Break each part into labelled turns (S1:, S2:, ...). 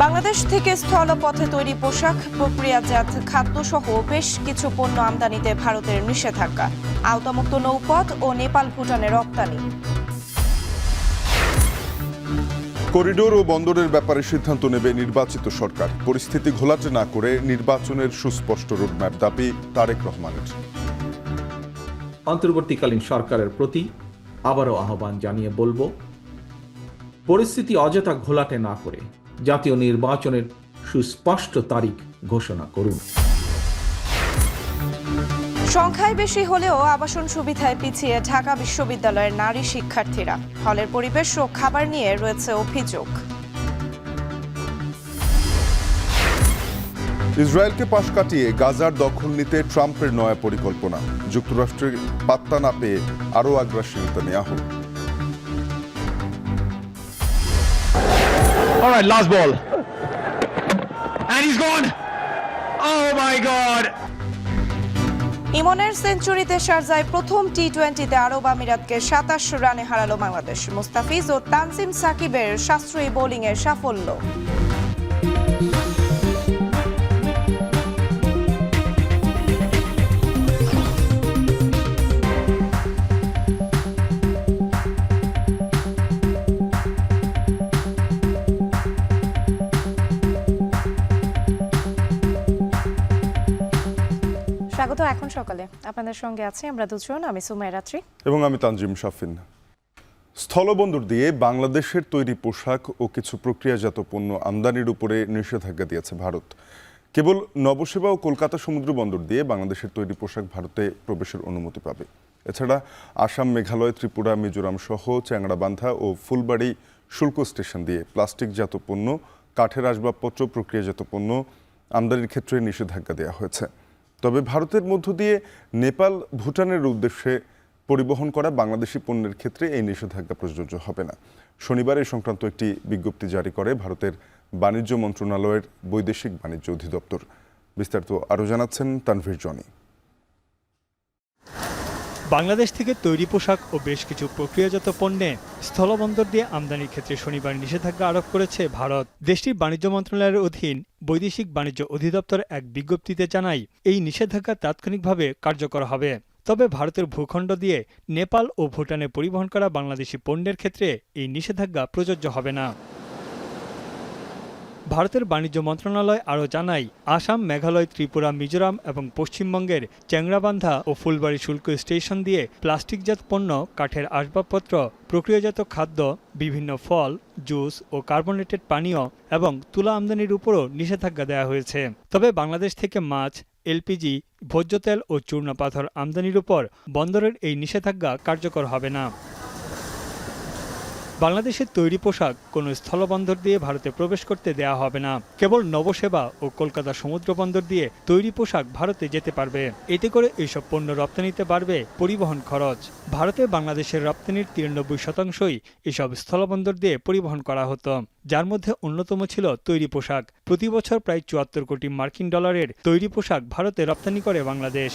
S1: বাংলাদেশ থেকে স্থলপথে তৈরি পোশাক, প্রক্রিয়াজাত খাদ্যসহ বেশ কিছু পণ্য আমদানিতে ভারতের নিষেধাজ্ঞা। আওতামুক্ত নৌপথ ও নেপাল ভুটানের রপ্তানি।
S2: করিডোর ও বন্দরের ব্যাপারে সিদ্ধান্ত নেবে নির্বাচিত সরকার। পরিস্থিতি ঘোলাটে না করে নির্বাচনের সুস্পষ্ট রোডম্যাপ দাবি তারেক রহমানের।
S3: অন্তর্বর্তীকালীন সরকারের প্রতি আবারও আহ্বান জানিয়ে বলবো, পরিস্থিতি অযথা ঘোলাটে না করে জাতীয় নির্বাচনের সুস্পষ্ট তারিখ ঘোষণা করুন।
S1: সংখ্যায় বেশি হলেও আবাসন সুবিধায় পিছিয়ে ঢাকা বিশ্ববিদ্যালয়ের নারী শিক্ষার্থীরা। হলের পরিবেশ ও খাবার নিয়ে রয়েছে অভিযোগ।
S2: ইসরায়েলকে পাশ কাটিয়ে গাজার দখল নিতে ট্রাম্পের নয়া পরিকল্পনা। যুক্তরাষ্ট্রের পাত্তা না পেয়ে আরও আগ্রাসী Netanyahu.
S4: All right, last ball. And he's gone. Oh my God.
S1: ইমনের সেঞ্চুরিতে শারজায় প্রথম টি-20তে আরব আমিরাতকে 27 রানে হারালো বাংলাদেশ। মুস্তাফিজ ও তানজিম সাকিবের সাশ্রয়ী বোলিংয়ের সাফল্য। স্বাগত। এখন সকালে আপনাদের সঙ্গে আছি আমরা দুজন, আমি সুমাইয়া রাত্রি
S2: এবং আমি তানজিম শাফিন। স্থলবন্দর দিয়ে বাংলাদেশের তৈরি পোশাক ও কিছু প্রক্রিয়াজাত পণ্য আমদানির উপরে নিষেধাজ্ঞা দিয়েছে ভারত। কেবল নবসেবা ও কলকাতা সমুদ্র বন্দর দিয়ে বাংলাদেশের তৈরি পোশাক ভারতে প্রবেশের অনুমতি পাবে। এছাড়া আসাম, মেঘালয়, ত্রিপুরা, মিজোরাম সহ চ্যাংড়াবান্ধা ও ফুলবাড়ি শুল্ক স্টেশন দিয়ে প্লাস্টিকজাত পণ্য, কাঠের আসবাবপত্র, প্রক্রিয়াজাত পণ্য আমদানির ক্ষেত্রে নিষেধাজ্ঞা দেওয়া হয়েছে। তবে ভারতের মধ্য দিয়ে নেপাল, ভুটানের উদ্দেশ্যে পরিবহন করা বাংলাদেশি পণ্যের ক্ষেত্রে এই নিষেধাজ্ঞা প্রযোজ্য হবে না। শনিবার এই সংক্রান্ত একটি বিজ্ঞপ্তি জারি করে ভারতের বাণিজ্য মন্ত্রণালয়ের বৈদেশিক বাণিজ্য অধিদপ্তর। বিস্তারিত আরও জানাচ্ছেন তানভীর জনি।
S5: বাংলাদেশ থেকে তৈরি পোশাক ও বেশ কিছু প্রক্রিয়াজাত পণ্যে স্থলবন্দর দিয়ে আমদানির ক্ষেত্রে শনিবার নিষেধাজ্ঞা আরোপ করেছে ভারত। দেশটির বাণিজ্য মন্ত্রণালয়ের অধীন বৈদেশিক বাণিজ্য অধিদপ্তর এক বিজ্ঞপ্তিতে জানায়, এই নিষেধাজ্ঞা তাৎক্ষণিকভাবে কার্যকর হবে। তবে ভারতের ভূখণ্ড দিয়ে নেপাল ও ভুটানে পরিবহন করা বাংলাদেশি পণ্যের ক্ষেত্রে এই নিষেধাজ্ঞা প্রযোজ্য হবে না। ভারতের বাণিজ্য মন্ত্রণালয় আরও জানায়, আসাম, মেঘালয়, ত্রিপুরা, মিজোরাম এবং পশ্চিমবঙ্গের চ্যাংড়াবান্ধা ও ফুলবাড়ি শুল্ক স্টেশন দিয়ে প্লাস্টিকজাত পণ্য, কাঠের আসবাবপত্র, প্রক্রিয়াজাত খাদ্য, বিভিন্ন ফল, জুস ও কার্বনেটেড পানীয় এবং তুলা আমদানির উপরও নিষেধাজ্ঞা দেওয়া হয়েছে। তবে বাংলাদেশ থেকে মাছ, এলপিজি, ভোজ্য তেল ও চূর্ণ পাথর আমদানির উপর বন্দরের এই নিষেধাজ্ঞা কার্যকর হবে না। বাংলাদেশের তৈরি পোশাক কোনো স্থলবন্দর দিয়ে ভারতে প্রবেশ করতে দেয়া হবে না। কেবল নবসেবা ও কলকাতা সমুদ্র বন্দর দিয়ে তৈরি পোশাক ভারতে যেতে পারবে। এতে করে এইসব পণ্য রপ্তানিতে বাড়বে পরিবহন খরচ। ভারতে বাংলাদেশের রপ্তানির 93%ই এসব স্থলবন্দর দিয়ে পরিবহন করা হতো, যার মধ্যে অন্যতম ছিল তৈরি পোশাক। প্রতি বছর প্রায় 74 কোটি মার্কিন ডলারের তৈরি পোশাক ভারতে রপ্তানি করে বাংলাদেশ।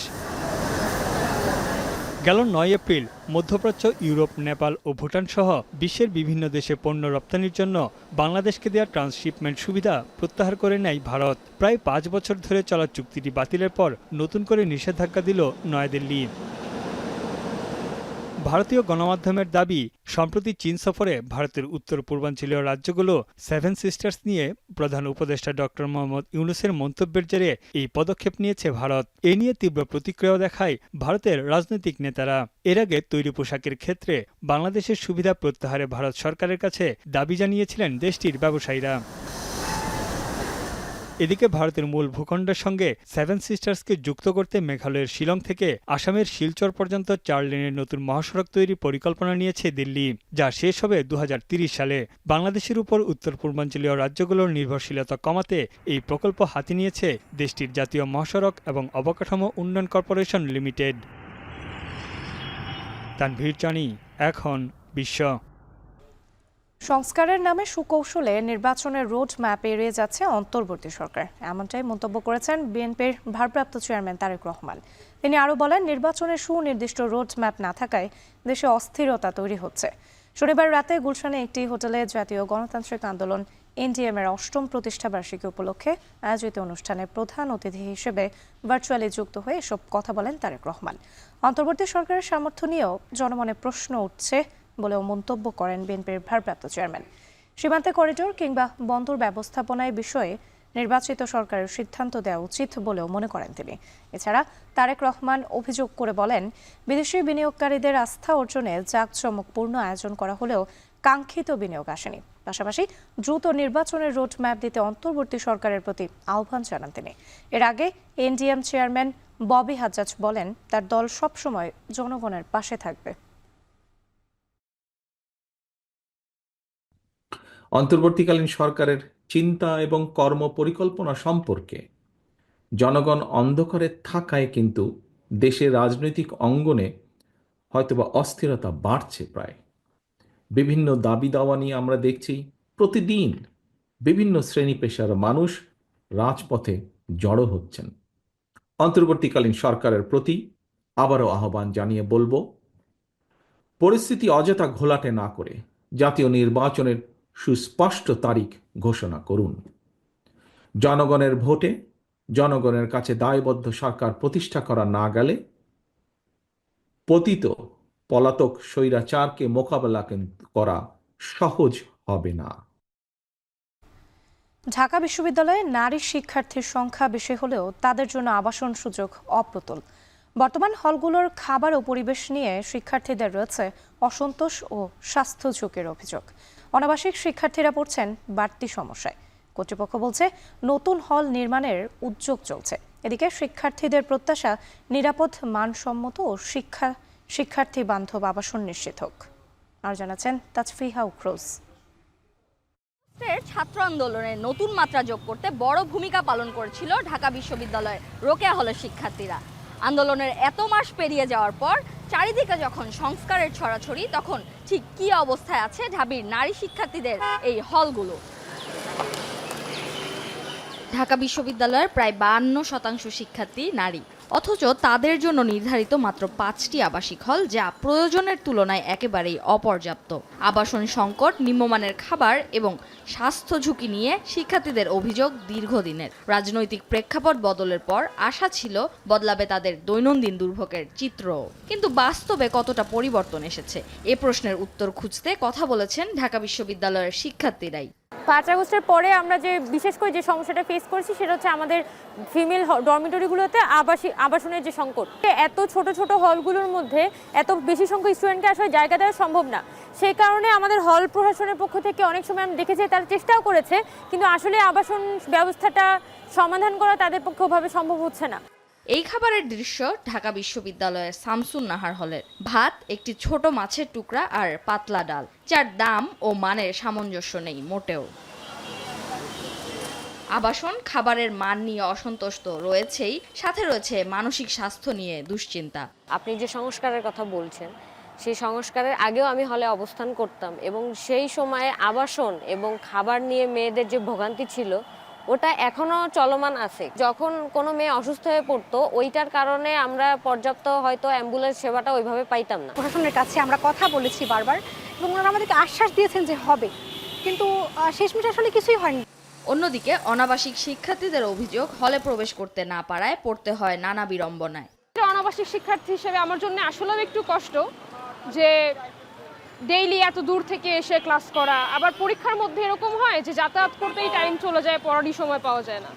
S5: গেল 9 এপ্রিল মধ্যপ্রাচ্য, ইউরোপ, নেপাল ও ভুটান সহ বিশ্বের বিভিন্ন দেশে পণ্য রপ্তানির জন্য বাংলাদেশকে দেওয়া ট্রান্সশিপমেন্ট সুবিধা প্রত্যাহার করে নেয় ভারত। প্রায় 5 বছর ধরে চলা চুক্তিটি বাতিলের পর নতুন করে নিষেধাজ্ঞা দিল নয়াদিল্লি। ভারতীয় গণমাধ্যমের দাবি, সম্প্রতি চীন সফরে ভারতের উত্তর পূর্বাঞ্চলীয় রাজ্যগুলো 7 সিস্টার্স নিয়ে প্রধান উপদেষ্টা ডক্টর মোহাম্মদ ইউনূসের মন্তব্যের জেরে এই পদক্ষেপ নিয়েছে ভারত। এ নিয়ে তীব্র প্রতিক্রিয়া দেখায় ভারতের রাজনৈতিক নেতারা। এর আগে তৈরি পোশাকের ক্ষেত্রে বাংলাদেশের সুবিধা প্রত্যাহারে ভারত সরকারের কাছে দাবি জানিয়েছিলেন দেশটির ব্যবসায়ীরা। এদিকে ভারতের মূল ভূখণ্ডের সঙ্গে 7 সিস্টার্সকে যুক্ত করতে মেঘালয়ের শিলং থেকে আসামের শিলচর পর্যন্ত 4 লেনের নতুন মহাসড়ক তৈরির পরিকল্পনা নিয়েছে দিল্লি, যা শেষ হবে 2030 সালে। বাংলাদেশের উপর উত্তর পূর্বাঞ্চলীয় রাজ্যগুলোর নির্ভরশীলতা কমাতে এই প্রকল্প হাতে নিয়েছে দেশটির জাতীয় মহাসড়ক এবং অবকাঠামো উন্নয়ন কর্পোরেশন লিমিটেড। তানভীর জানি, এখন বিশ্ব।
S1: সংস্কারের নামে সুকৌশলে নির্বাচনের রোড ম্যাপ এড়িয়ে যাচ্ছে অন্তর্বর্তী সরকার, এমনটাই মন্তব্য করেছেন বিএনপির ভারপ্রাপ্ত চেয়ারম্যান তারেক রহমান। তিনি আরও বলেন, নির্বাচনের সুনির্দিষ্ট রোড ম্যাপ না থাকায় দেশে অস্থিরতা তৈরি হচ্ছে। শনিবার রাতে গুলশানে একটি হোটেলে জাতীয় গণতান্ত্রিক আন্দোলন এনডিএম এর ৮ম প্রতিষ্ঠা বার্ষিকী উপলক্ষে আয়োজিত অনুষ্ঠানে প্রধান অতিথি হিসেবে ভার্চুয়ালি যুক্ত হয়ে এসব কথা বলেন তারেক রহমান। অন্তর্বর্তী সরকারের সামর্থ্য নিয়েও জনমনে প্রশ্ন উঠছে বলেও মন্তব্য করেন বিএনপির ভারপ্রাপ্ত চেয়ারম্যান। সীমান্তে করিডোর কিংবা বন্দর ব্যবস্থাপনায় বিষয়ে নির্বাচিত সরকারের সিদ্ধান্ত দেওয়া উচিত বলেও মনে করেন তিনি। এছাড়া তারেক রহমান অভিযোগ করে বলেন, বিদেশি বিনিয়োগকারীদের আস্থা অর্জনে জাঁকজমকপূর্ণ আয়োজন করা হলেও কাঙ্ক্ষিত বিনিয়োগ আসেনি। পাশাপাশি দ্রুত নির্বাচনের রোডম্যাপ দিতে অন্তর্বর্তী সরকারের প্রতি আহ্বান জানান তিনি। এর আগে এনডিএম চেয়ারম্যান ববি হাজ্জাজ বলেন, তার দল সবসময় জনগণের পাশে থাকবে।
S3: অন্তর্বর্তীকালীন সরকারের চিন্তা এবং কর্ম পরিকল্পনা সম্পর্কে জনগণ অন্ধকারে থাকায় কিন্তু দেশের রাজনৈতিক অঙ্গনে হয়তোবা অস্থিরতা বাড়ছে। প্রায় বিভিন্ন দাবি দাওয়া নিয়ে আমরা দেখছি প্রতিদিন বিভিন্ন শ্রেণী পেশার মানুষ রাজপথে জড়ো হচ্ছেন। অন্তর্বর্তীকালীন সরকারের প্রতি আবারও আহ্বান জানিয়ে বলবো, পরিস্থিতি অযথা ঘোলাটে না করে জাতীয় নির্বাচনের সুস্পষ্ট তারিখ ঘোষণা করুন। জনগণের ভোটে জনগণের কাছে দায়বদ্ধ সরকার প্রতিষ্ঠা করা না গেলে পতিত পলাতক স্বৈরাচারকে মোকাবেলা করা সহজ হবে না।
S1: ঢাকা বিশ্ববিদ্যালয়ে নারী শিক্ষার্থীর সংখ্যা বেশি হলেও তাদের জন্য আবাসন সুযোগ অপ্রতুল। বর্তমান হলগুলোর খাবার ও পরিবেশ নিয়ে শিক্ষার্থীদের রয়েছে অসন্তোষ ও স্বাস্থ্য ঝুঁকির অভিযোগ। অনাবাসিক শিক্ষার্থীরা পড়ছেন বাড়তি সমস্যায়। কর্তৃপক্ষ বলছে, নতুন হল নির্মাণের উদ্যোগ চলছে। এদিকে শিক্ষার্থীদের প্রত্যাশা নিরাপদ, মানসম্মত ও শিক্ষার্থী বান্ধব আবাসন নিশ্চিত হোক। আর জানাচ্ছেন তাজফিহা উখরোজ।
S6: ছাত্র আন্দোলনে নতুন মাত্রা যোগ করতে বড় ভূমিকা পালন করেছিল ঢাকা বিশ্ববিদ্যালয়ের রোকেয়া হলের শিক্ষার্থীরা। আন্দোলনের এত মাস পেরিয়ে যাওয়ার পর চারিদিকে যখন সংস্কারের ছড়াছড়ি, তখন ঠিক কী অবস্থায় আছে ঢাবির নারী শিক্ষার্থীদের এই হলগুলো? ঢাকা বিশ্ববিদ্যালয়ের প্রায় 52% শিক্ষার্থী নারী, অথচ তাদের জন্য নির্ধারিত মাত্র 5টি আবাসিক হল, যা প্রয়োজনের তুলনায় একেবারেই অপর্যাপ্ত। আবাসন সংকট, নিম্নমানের খাবার এবং স্বাস্থ্য ঝুঁকি নিয়ে শিক্ষার্থীদের অভিযোগ দীর্ঘদিনের। রাজনৈতিক প্রেক্ষাপট বদলের পর আশা ছিল বদলাবে তাদের দৈনন্দিন দুর্ভোগের চিত্র, কিন্তু বাস্তবে কতটা পরিবর্তন এসেছে এ প্রশ্নের উত্তর খুঁজতে কথা বলেছেন ঢাকা বিশ্ববিদ্যালয়ের শিক্ষার্থীরাই।
S7: 5 আগস্টের পরে আমরা যে বিশেষ করে যে সমস্যাটা ফেস করছি সেটা হচ্ছে আমাদের ফিমেল ডরমিটরিগুলোতে আবাসনের যে সংকট। এত ছোট ছোট হলগুলোর মধ্যে এত বেশি সংখ্যক স্টুডেন্টকে আসলে জায়গা দেওয়া সম্ভব না। সেই কারণে আমাদের হল প্রশাসনের পক্ষ থেকে অনেক সময় আমি দেখেছি তারা চেষ্টাও করেছে, কিন্তু আসলে আবাসন ব্যবস্থাটা সমাধান করা তাদের পক্ষে ওভাবে সম্ভব হচ্ছে না।
S6: এই খাবারের দৃশ্য ঢাকা বিশ্ববিদ্যালয়ের শামসুন নাহার হলের। ভাত, একটি ছোট মাছের টুকরা আর পাতলা ডাল, যার দাম ও মানের সামঞ্জস্য নেই মোটেও। আবাসন, খাবারের মান নিয়ে অসন্তোষ তো রয়েছেই, সাথে রয়েছে মানসিক স্বাস্থ্য নিয়ে দুশ্চিন্তা।
S8: আপনি যে সংস্কারের কথা বলছেন, সেই সংস্কারের আগেও আমি হলে অবস্থান করতাম এবং সেই সময়ে আবাসন এবং খাবার নিয়ে মেয়েদের যে ভোগান্তি ছিল ওটা এখনো চলমান আছে। যখন কোনো মেয়ে অসুস্থ হয়ে পড়তো, ওইটার কারণে আমরা পর্যাপ্ত হয়তো অ্যাম্বুলেন্স সেবাটা ওইভাবে পাইতাম না।
S9: প্রশাসনের কাছে আমরা কথা বলেছি বারবার এবং ওনারা আমাদেরকে আশ্বাস দিয়েছেন যে হবে, কিন্তু শেষমেশ আসলে কিছুই হয়নি।
S6: অন্যদিকে অনাবাসিক শিক্ষার্থীদের অভিযোগ, হলে প্রবেশ করতে না পারায় পড়তে হয় নানা বিড়ম্বনায়।
S10: অনাবাসিক শিক্ষার্থী হিসেবে আমার জন্য আসলেও একটু কষ্ট যে ডেইলি এত দূর থেকে এসে ক্লাস করা, আবার পরীক্ষার মধ্যে এরকম হয় যে যাতায়াত করতেই টাইম চলে যায়, পড়ারই সময় পাওয়া যায় না।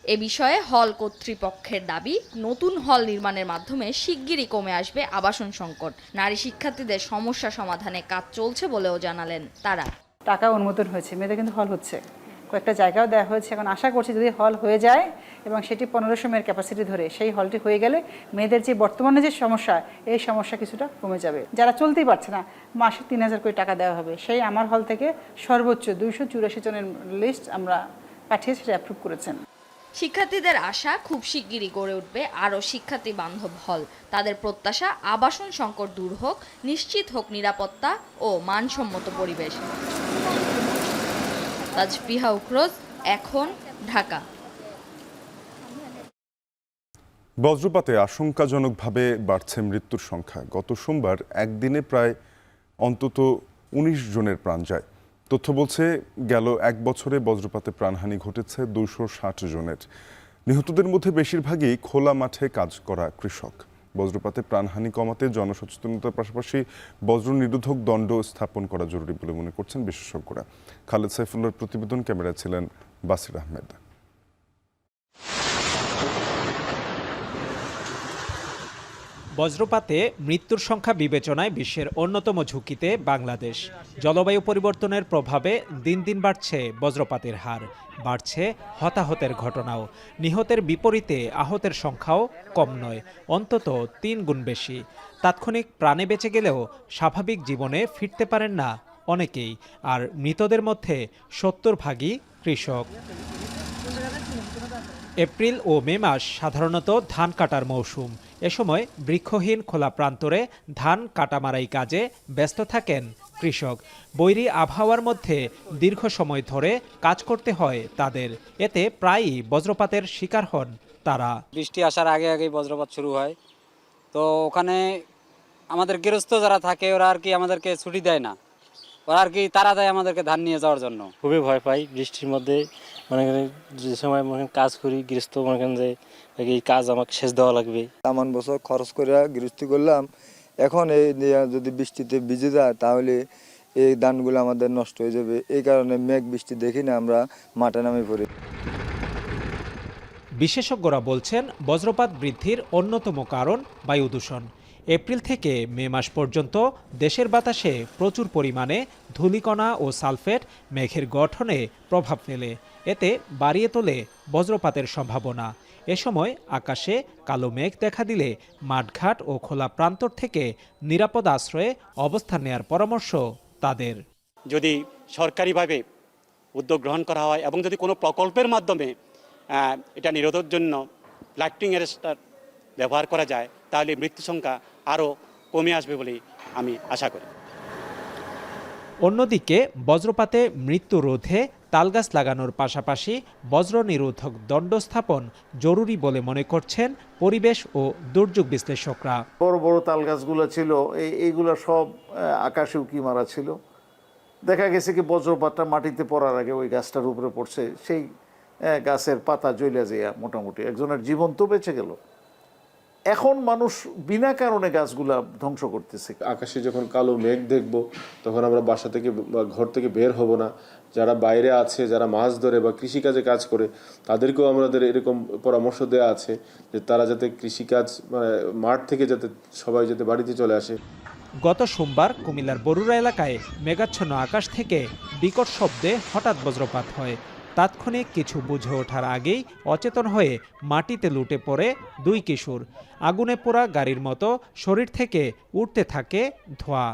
S6: এ বিষয়ে হল কর্তৃপক্ষের দাবি, নতুন হল নির্মাণের মাধ্যমে শিগগিরই কমে আসবে আবাসন সংকট। নারী শিক্ষার্থীদের সমস্যা সমাধানে কাজ চলছে বলেও জানালেন তারা।
S11: টাকা অনুমোদন হয়েছে, মেয়েদের কিন্তু হল হচ্ছে, কয়েকটা জায়গাও দেওয়া হয়েছে। এখন আশা করছি যদি হল হয়ে যায় এবং সেটি 1500 মেয়ের ক্যাপাসিটি ধরে সেই হলটি হয়ে গেলে মেয়েদের যে বর্তমানে যে সমস্যা, এই সমস্যা কিছুটা কমে যাবে। যারা চলতেই পারছে না, মাসে 3000 করে টাকা দেওয়া হবে। সেই আমার হল থেকে সর্বোচ্চ 284 জনের লিস্ট আমরা পাঠিয়ে সেটা অ্যাপ্রুভ করেছেন।
S6: শিক্ষার্থীদের আশা, খুব শিগগিরই গড়ে উঠবে আরও শিক্ষার্থী বান্ধব হল। তাদের প্রত্যাশা, আবাসন সংকট দূর হোক, নিশ্চিত হোক নিরাপত্তা ও মানসম্মত পরিবেশ। তাজফিহা উখরোজ, এখন, ঢাকা।
S2: বজ্রপাতে আশঙ্কাজনকভাবে বাড়ছে মৃত্যুর সংখ্যা। গত সোমবার একদিনে প্রায় অন্তত 19 জনের প্রাণ যায়। তথ্য বলছে গেল 1 বছরে বজ্রপাতে প্রাণহানি ঘটেছে 260 জনের। নিহতদের মধ্যে বেশিরভাগই খোলা মাঠে কাজ করা কৃষক। বজ্রপাতে প্রাণহানি কমাতে জনসচেতনতার পাশাপাশি বজ্র নিরোধক দণ্ড স্থাপন করা জরুরি বলে মনে করছেন বিশেষজ্ঞরা। খালেদ সাইফুল্লাহর প্রতিবেদন, ক্যামেরায় ছিলেন বাসির আহমেদ।
S12: বজ্রপাতে মৃত্যুর সংখ্যা বিবেচনায় বিশ্বের অন্যতম ঝুঁকিতে বাংলাদেশ। জলবায়ু পরিবর্তনের প্রভাবে দিন দিন বাড়ছে বজ্রপাতের হার, বাড়ছে হতাহতের ঘটনাও। নিহতের বিপরীতে আহতের সংখ্যাও কম নয়, অন্তত 3 গুণ বেশি। তাৎক্ষণিক প্রাণে বেঁচে গেলেও স্বাভাবিক জীবনে ফিরতে পারেন না অনেকেই। আর মৃতদের মধ্যে 70 ভাগই কৃষক। এপ্রিল ও মে মাস সাধারণত ধান কাটার মৌসুম। এ সময় বৃক্ষহীন খোলা প্রান্তরে ধান কাটামারাই কাজে ব্যস্ত থাকেন কৃষক। বৈরী আবহাওয়ার মধ্যে দীর্ঘ সময় ধরে কাজ করতে হয় তাদের। এতে প্রায়ই বজ্রপাতের শিকার হন তারা।
S13: বৃষ্টি আসার আগে আগেই বজ্রপাত শুরু হয়, তো ওখানে আমাদের গৃহস্থ যারা থাকে ওরা আর কি আমাদেরকে ছুটি দেয় না, ওরা আর কি তারা দেয় আমাদেরকে ধান নিয়ে যাওয়ার জন্য।
S14: খুবই ভয় পাই বৃষ্টির মধ্যে। মনে করেন যে সময় কাজ করি গৃহস্থ, মনে করেন যে এই কাজ আমাকে শেষ দেওয়া লাগবে।
S15: এমন বছর খরচ করে গৃহস্থী করলাম, এখন এই যদি বৃষ্টিতে ভিজে যায় তাহলে এই ধানগুলো আমাদের নষ্ট হয়ে যাবে। এই কারণে মেঘ বৃষ্টি দেখি না আমরা মাঠে নামে পড়ি।
S12: বিশেষজ্ঞরা বলছেন বজ্রপাত বৃদ্ধির অন্যতম কারণ বায়ু দূষণ। এপ্রিল থেকে মে মাস পর্যন্ত দেশের বাতাসে প্রচুর পরিমাণে ধূলিকণা ও সালফেট মেঘের গঠনে প্রভাব ফেলে। এতে বাড়িয়ে তোলে বজ্রপাতের সম্ভাবনা। এ সময় আকাশে কালো মেঘ দেখা দিলে মাঠঘাট ও খোলা প্রান্তর থেকে নিরাপদ আশ্রয়ে অবস্থান নেয়ার পরামর্শ তাদের।
S16: যদি সরকারিভাবে উদ্যোগ গ্রহণ করা হয় এবং যদি কোনো প্রকল্পের মাধ্যমে এটা নিরোধের জন্য লাইটিং অ্যারেস্টার ব্যবহার করা যায়, তাহলে মৃত্যু সংখ্যা আরও কমে আসবে বলে আমি আশা করি।
S12: অন্যদিকে বজ্রপাতে মৃত্যু রোধে তালগাছ লাগানোর পাশাপাশি বজ্র নিরোধক দণ্ড স্থাপন জরুরি বলে মনে করছেন পরিবেশ ও দুর্যোগ বিশ্লেষকরা।
S17: বড় বড় তাল গাছগুলো ছিল, এইগুলো সব আকাশে উঁকি মারা ছিল। দেখা গেছে কি বজ্রপাতটা মাটিতে পড়ার আগে ওই গাছটার উপরে পড়ছে, সেই গাছের পাতা জ্বলে যায়, মোটামুটি একজনের জীবন তো বেঁচে গেল। এখন মানুষ বিনা কারণে গাছগুলা ধ্বংস করতেছে।
S18: আকাশে যখন কালো মেঘ দেখব তখন আমরা বাসা থেকে বা ঘর থেকে বের হব না। যারা বাইরে আছে, যারা মাছ ধরে বা কৃষিকাজে কাজ করে, তাদেরকেও আমাদের এরকম পরামর্শ দেওয়া আছে যে তারা যাতে কৃষিকাজ মাঠ থেকে যাতে সবাই যাতে বাড়িতে চলে আসে।
S12: গত সোমবার কুমিল্লার বরুড়া এলাকায় মেঘাচ্ছন্ন আকাশ থেকে বিকট শব্দে হঠাৎ বজ্রপাত হয়। তাৎক্ষণিক কিছু বুঝে ওঠার আগেই অচেতন হয়ে মাটিতে লুটে পড়ে 2 কিশোর। আগুনে পোড়া গাড়ির মতো শরীর থেকে উঠতে থাকে ধোঁয়া।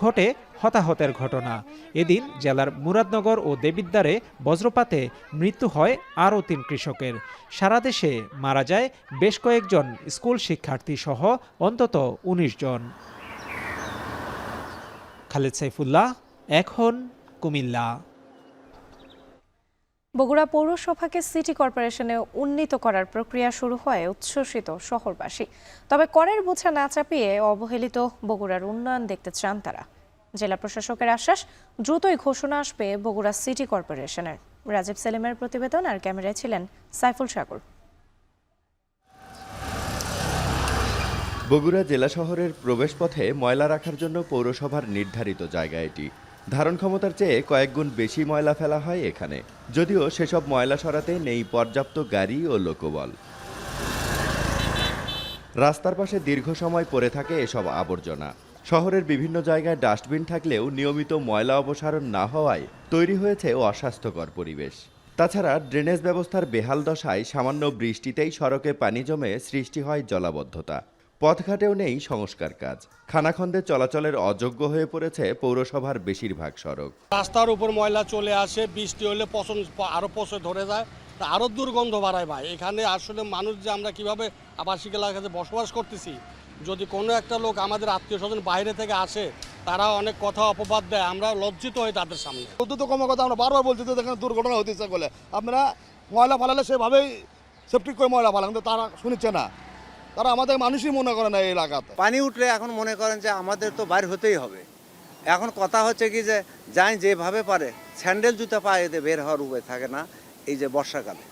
S12: ঘটে হতাহতের ঘটনা। এদিন জেলার মুরাদনগর ও দেবিদ্বারে বজ্রপাতে মৃত্যু হয় আরও 3 কৃষকের। সারা দেশে মারা যায় বেশ কয়েকজন স্কুল শিক্ষার্থী সহ অন্তত 19 জন। খালেদ সাইফুল্লাহ, এখন কুমিল্লা।
S1: বগুড়া পৌরসভাকে সিটি কর্পোরেশনে উন্নীত করার প্রক্রিয়া শুরু হয় উচ্ছ্বসিত শহরবাসী। তবে করের বোঝা না চাপিয়ে অবহেলিত বগুড়ার উন্নয়ন দেখতে চান তারা। জেলা প্রশাসকের আশ্বাস, দ্রুতই ঘোষণা আসবে বগুড়া সিটি কর্পোরেশনের। রাজীব সেলিমের প্রতিবেদন, আর ক্যামেরায় ছিলেন সাইফুল সাগর।
S19: বগুড়া জেলা শহরের প্রবেশপথে ময়লা রাখার জন্য পৌরসভার নির্ধারিত জায়গা এটি। ধারণ ক্ষমতার চেয়ে কয়েক গুণ বেশি ময়লা ফেলা হয় এখানে, যদিও সেসব ময়লা সরাতে নেই পর্যাপ্ত গাড়ি ও লোকবল। রাস্তার পাশে দীর্ঘ সময় পড়ে থাকে এসব আবর্জনা। শহরের বিভিন্ন জায়গায় ডাস্টবিন থাকলেও নিয়মিত ময়লা অপসারণ না হওয়ায় তৈরি হয়েছে অস্বাস্থ্যকর পরিবেশ। তাছাড়া ড্রেনেজ ব্যবস্থার বেহাল দশায় সামান্য বৃষ্টিতেই সড়কে পানি জমে সৃষ্টি হয় জলাবদ্ধতা। পথঘাটেও নেই সংস্কার কাজ। খানাখন্দে চলাচলের অযোগ্য হয়ে পড়েছে পৌরসভার বেশিরভাগ সড়ক।
S20: রাস্তার উপর ময়লা চলে আসে, বৃষ্টি হলে আরো পচে ধরে যায়, আরো দুর্গন্ধ বাড়ায় ভাই। এখানে আসলে মানুষ যে আমরা কিভাবে আবাসিক এলাকাতে বসবাস করতেছি, যদি কোনো একটা লোক আমাদের আত্মীয় স্বজন বাইরে থেকে আসে, তারা অনেক কথা অপবাদ দেয়, আমরা লজ্জিত হই তাদের সামনে।
S21: দ্রুত কমার কথা আমরা বারবার বলছি, তো দেখেন দুর্ঘটনা হতেছে বলে আপনারা ময়লা ফালালে সেভাবেই সেফটি করে ময়লা ফালান, কিন্তু তারা শুনছে না। তারা আমাদের মানুষই মনে করে না এই এলাকাতে।
S22: পানি উঠলে এখন মনে করেন যে আমাদের তো বাইরে হতেই হবে,
S4: এখন কথা হচ্ছে কি যে যাই যেভাবে পারে স্যান্ডেল জুতা পায়ে এতে বের হওয়ার উপায় থাকে না এই যে বর্ষাকালে।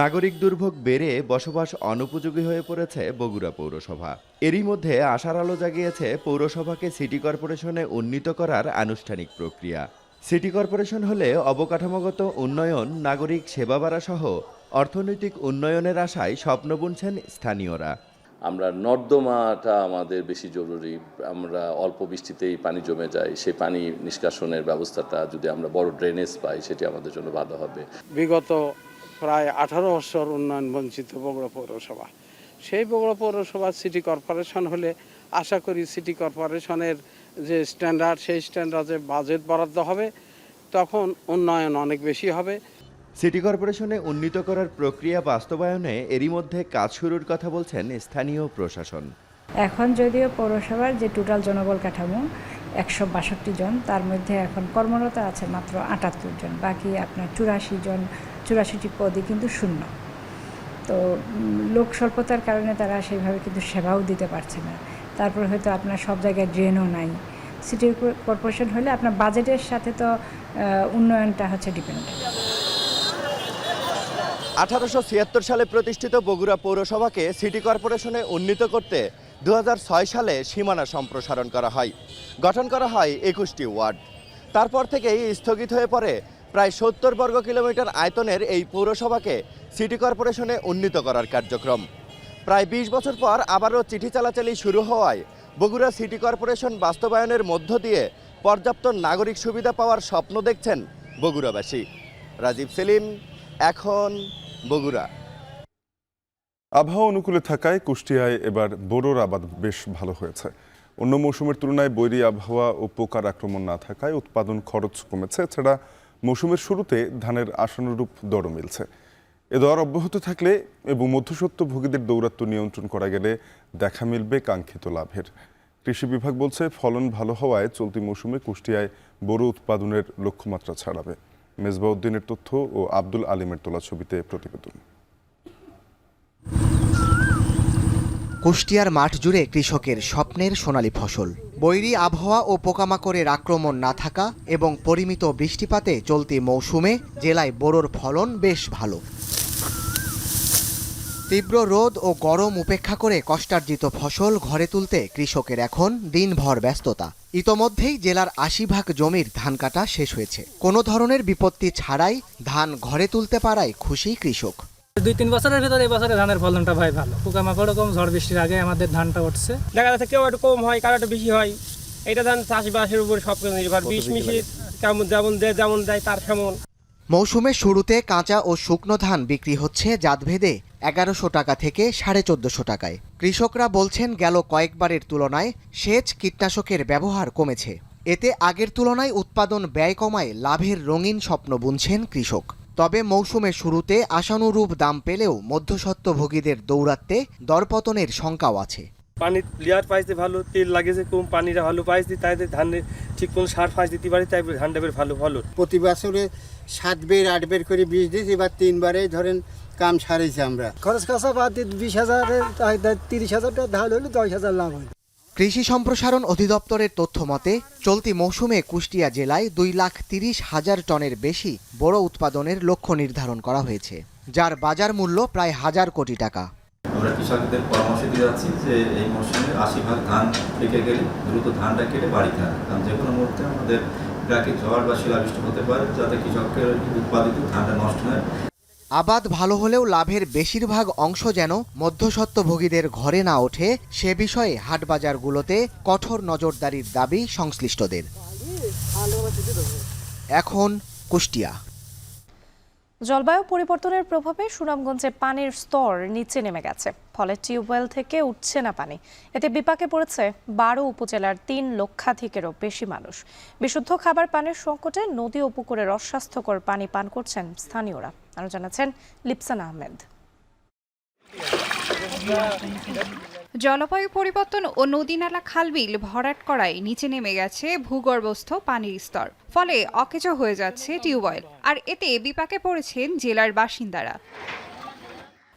S19: নাগরিক দুর্ভোগ বেড়ে বসবাস অনুপযোগী হয়ে পড়েছে বগুড়া পৌরসভা। এরই মধ্যে আশার আলো জাগিয়েছে পৌরসভাকে সিটি কর্পোরেশনে উন্নীত করার আনুষ্ঠানিক প্রক্রিয়া। সিটি কর্পোরেশন হলে অবকাঠামোগত উন্নয়ন, নাগরিক সেবা বাড়া সহ অর্থনৈতিক উন্নয়নের আশায় স্বপ্ন বুনছেন স্থানীয়রা।
S22: আমরা নর্দমাটা আমাদের বেশি জরুরি। আমরা অল্প বৃষ্টিতেই পানি জমে যায়, সেই পানি নিষ্কাশনের ব্যবস্থাটা যদি আমরা বড় ড্রেনেজ পাই সেটি আমাদের জন্য ভালো হবে।
S23: বিগত প্রায় 18 বছর উন্নয়ন বঞ্চিত বগুড়া পৌরসভা, সেই বগুড়া পৌরসভা সিটি কর্পোরেশন হলে আশা করি সিটি কর্পোরেশনের যে স্ট্যান্ডার্ড, সেই স্ট্যান্ডার্ডে বাজেট বরাদ্দ হবে, তখন উন্নয়ন অনেক বেশি হবে।
S19: সিটি কর্পোরেশনে উন্নীত করার প্রক্রিয়া বাস্তবায়নে এরই মধ্যে কাজ শুরুর কথা বলছেন স্থানীয় প্রশাসন।
S24: এখন যদিও পৌরসভার যে টোটাল জনবল কাঠামো 162 জন, তার মধ্যে এখন কর্মরত আছে মাত্র 78 জন, বাকি আপনার 84টি পদই কিন্তু শূন্য। তো লোক স্বল্পতার কারণে তারা সেইভাবে কিন্তু সেবাও দিতে পারছে না। তারপর হয়তো আপনার সব জায়গায় ড্রেনও নাই। সিটি কর্পোরেশন হলে আপনার বাজেটের সাথে তো উন্নয়নটা হচ্ছে ডিপেন্ডেন্ট।
S19: 1876 সালে প্রতিষ্ঠিত বগুড়া পৌরসভাকে সিটি কর্পোরেশনে উন্নীত করতে 2006 সালে সীমানা সম্প্রসারণ করা হয়। গঠন করা হয় 21টি ওয়ার্ড। তারপর থেকেই স্থগিত হয়ে পড়ে প্রায় 70 বর্গ কিলোমিটার আয়তনের এই পৌরসভাকে সিটি কর্পোরেশনে উন্নীত করার কার্যক্রম। প্রায় 20 বছর পর আবারও চিঠি চালাচালি শুরু হওয়ায় বগুড়া সিটি কর্পোরেশন বাস্তবায়নের মধ্য দিয়ে পর্যাপ্ত নাগরিক সুবিধা পাওয়ার স্বপ্ন দেখছেন বগুড়াবাসী। রাজীব সেলিম, এখন বগুড়া।
S2: আবহাওয়া অনুকূলে থাকায় কুষ্টিয়ায় এবার বোরোর আবাদ বেশ ভালো হয়েছে। অন্য মৌসুমের তুলনায় বৈরী আবহাওয়া ও পোকার আক্রমণ না থাকায় উৎপাদন খরচ কমেছে। এছাড়া মৌসুমের শুরুতে ধানের আশানুরূপ দরও মিলছে। এ দর অব্যাহত থাকলে এবং মধ্যস্বত্বভোগীদের দৌরাত্ম্য নিয়ন্ত্রণ করা গেলে দেখা মিলবে কাঙ্ক্ষিত লাভের। কৃষি বিভাগ বলছে ফলন ভালো হওয়ায় চলতি মৌসুমে কুষ্টিয়ায় বোরো উৎপাদনের লক্ষ্যমাত্রা ছাড়াবে। মেজবাউদ্দিনের তথ্য ও আব্দুল আলিমের তোলা ছবিতে প্রতিবেদন।
S25: কুষ্টিয়ার মাঠ জুড়ে কৃষকের স্বপ্নের সোনালী ফসল। বৈরী আবহাওয়া ও পোকামাকড়ের আক্রমণ না থাকা এবং পরিমিত বৃষ্টিপাতে চলতি মৌসুমে জেলায় বোরোর ফলন বেশ ভালো। তীব্র রোদ ও গরম উপেক্ষা করে কষ্টার্জিত ফসল ঘরে তুলতে কৃষকের এখন দিনভর ব্যস্ততা। ইতোমধ্যেই জেলার 80% জমির ধান কাটা শেষ হয়েছে। কোনো ধরনের বিপত্তি ছাড়াই ধান ঘরে তুলতে পারায় খুশি কৃষক।
S26: 2-3 বছরের ভিতরে এই বছরে ধানের ফলনটা ভাই ভালো। পোকামাকড় কম, ঝড় বৃষ্টির আগে আমাদের ধানটা উঠছে। দেখা যাচ্ছে কেউ একটু কম হয়, কারো একটু বেশি হয়। এটা ধান চাষবাসের উপর সব কিছু নির্ভর। বিষ মিশিয়ে যেমন দেয় তার সেমন।
S25: মৌসুমের শুরুতে কাঁচা ও শুকনো ধান বিক্রি হচ্ছে জাতভেদে 1100 টাকা থেকে 1450 টাকায়। কৃষকরা বলছেন গেল কয়েকবারের তুলনায় সেচ কীটনাশকের ব্যবহার কমেছে। এতে আগের তুলনায় উৎপাদন ব্যয় কমায় লাভের রঙিন স্বপ্ন বুনছেন কৃষক। তবে মৌসুমের শুরুতে আশানুরূপ দাম পেলেও মধ্যস্বত্বভোগীদের দৌরাত্ম্যে দরপতনের শঙ্কাও আছে।
S26: পানি লেয়ার পাইছে ভালো, তেল লাগেছে কম, পানিটা ভালো পাইছি, তাই ধানের ঠিক কোন সার ফাঁস দিতে পারি, তাই ধানটা বের ভালো ফলন।
S27: প্রতি বছরে 7 বের 8 বের করে বীজ দিয়েছি, এবার 3 বারে ধরেন কাম সারেছি আমরা। খরচ খরচা বাদ দিয়ে 20,000 30,000 টাকা ধান হলে 10,000 লাভ হয়।
S25: কৃষি সম্প্রসারণ অধিদপ্তরের তথ্য মতে চলতি মৌসুমে কুষ্টিয়া জেলায় 2,30,000 টনের বেশি বড় উৎপাদনের লক্ষ্য নির্ধারণ করা হয়েছে, যার বাজার মূল্য প্রায় 1,000 কোটি টাকা।
S28: আমরা কৃষকদের পরামর্শ দিয়ে যাচ্ছি যে এই মৌসুমে 80% ধান পেকে গেলে দ্রুত ধানটা কেটে বাড়িতে আনে, কারণ যে কোনো মুহূর্তে আমাদের প্রাকৃতিক ঝড় বা শিলাবৃষ্টি হতে পারে, যাতে কৃষকের উৎপাদিত ধানটা নষ্ট হয়।
S25: আবাদ ভালো হলেও লাভের বেশিরভাগ অংশ যেন মধ্যস্বত্বভোগীদের ঘরে না ওঠে, সে বিষয়ে হাটবাজারগুলোতে কঠোর নজরদারির দাবি সংশ্লিষ্টদের। এখন কুষ্টিয়া।
S1: জলবায়ু পরিবর্তনের প্রভাবে সুনামগঞ্জে পানির স্তর নিচে নেমে গেছে, ফলে টিউবওয়েল থেকে উঠছে না পানি। এতে বিপাকে পড়েছে 12 উপজেলার 3 লক্ষাধিকেরও বেশি মানুষ। বিশুদ্ধ খাবার পানির সংকটে নদী ও পুকুরের অস্বাস্থ্যকর পানি পান করছেন স্থানীয়রা। আরও জানাচ্ছেন লিপসান আহমেদ।
S29: জলবায়ু পরিবর্তন ও নদী নালা খালবিল ভরাট করায় নিচে নেমে গেছে ভূগর্ভস্থ পানির স্তর, ফলে অকেজো হয়ে যাচ্ছে টিউবওয়েল। আর এতে বিপাকে পড়েছেন জেলার বাসিন্দারা।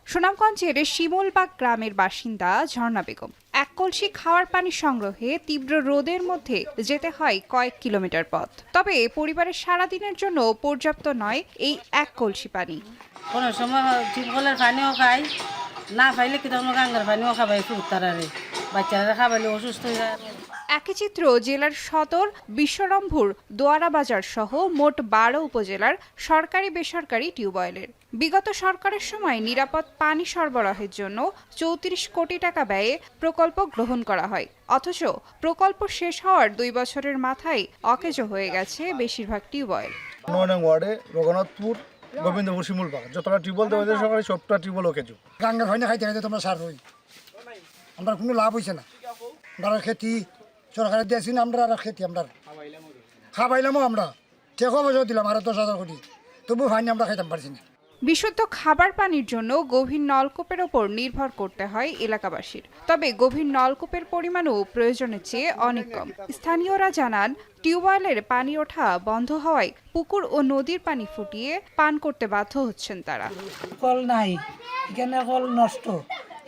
S29: সুনামগঞ্জের শিমুলবাগ গ্রামের বাসিন্দা ঝর্ণা বেগম। এক কলসি খাওয়ার পানি সংগ্রহে তীব্র রোদের মধ্যে যেতে হয় কয়েক কিলোমিটার পথ। তবে পরিবারের সারাদিনের জন্য পর্যাপ্ত নয় এই এক কলসি পানি।
S3: কোনো সময় টিউবওয়েলের পানিও খাই, না পাইলে কি তখন গাঙ্গার পানিও খাবাই খুব তাড়ারে, বাচ্চারা খাবাইলে অসুস্থ হয়ে যায়।
S29: একই চিত্র জেলার সদর বিশ্বরম্ভুর দোয়ারা বাজার সহ মোট 12 উপজেলার সরকারি বেসরকারি টিউবওয়েলের। বিগত সরকারের সময় নিরাপদ পানি সরবরাহের জন্য 34 কোটি টাকা ব্যয়ে প্রকল্প গ্রহণ করা হয়, অথচ প্রকল্প শেষ হওয়ার 2 বছরের মাথায় অকেজো হয়ে গেছে বেশিরভাগ টিউবওয়েল।
S21: 9 নং ওয়ার্ডে রঘুনাথপুর, গোবিন্দপুর, শিমুলবাগ যতটা টিউবওয়েল দেওয়া সরকারি সবটা টিউবওয়েল অকেজো। গাঙ্গার হয় না খাইতে খাইতে তোমরা সার হই, আমরা কোনো লাভ হয়েছে না। আমরা খেতি সরকারের দিয়েছি না, আমরা আর খেতি আমরা খাবাইলামও, আমরা টেকা পয়সা দিলাম আরো 10,000 কোটি, তবু হয়নি, আমরা খাইতাম পারছি না।
S29: বিশুদ্ধ খাবার পানির জন্য গভীর নলকূপের ওপর নির্ভর করতে হয় এলাকাবাসীর। তবে গভীর নলকূপের পরিমাণও প্রয়োজনের চেয়ে অনেক কম। স্থানীয়রা জানান, টিউবওয়েলের পানি ওঠা বন্ধ হওয়ায় পুকুর ও নদীর পানি ফুটিয়ে পান করতে বাধ্য হচ্ছেন তারা।
S3: কল নাই, এখানে কল নষ্ট,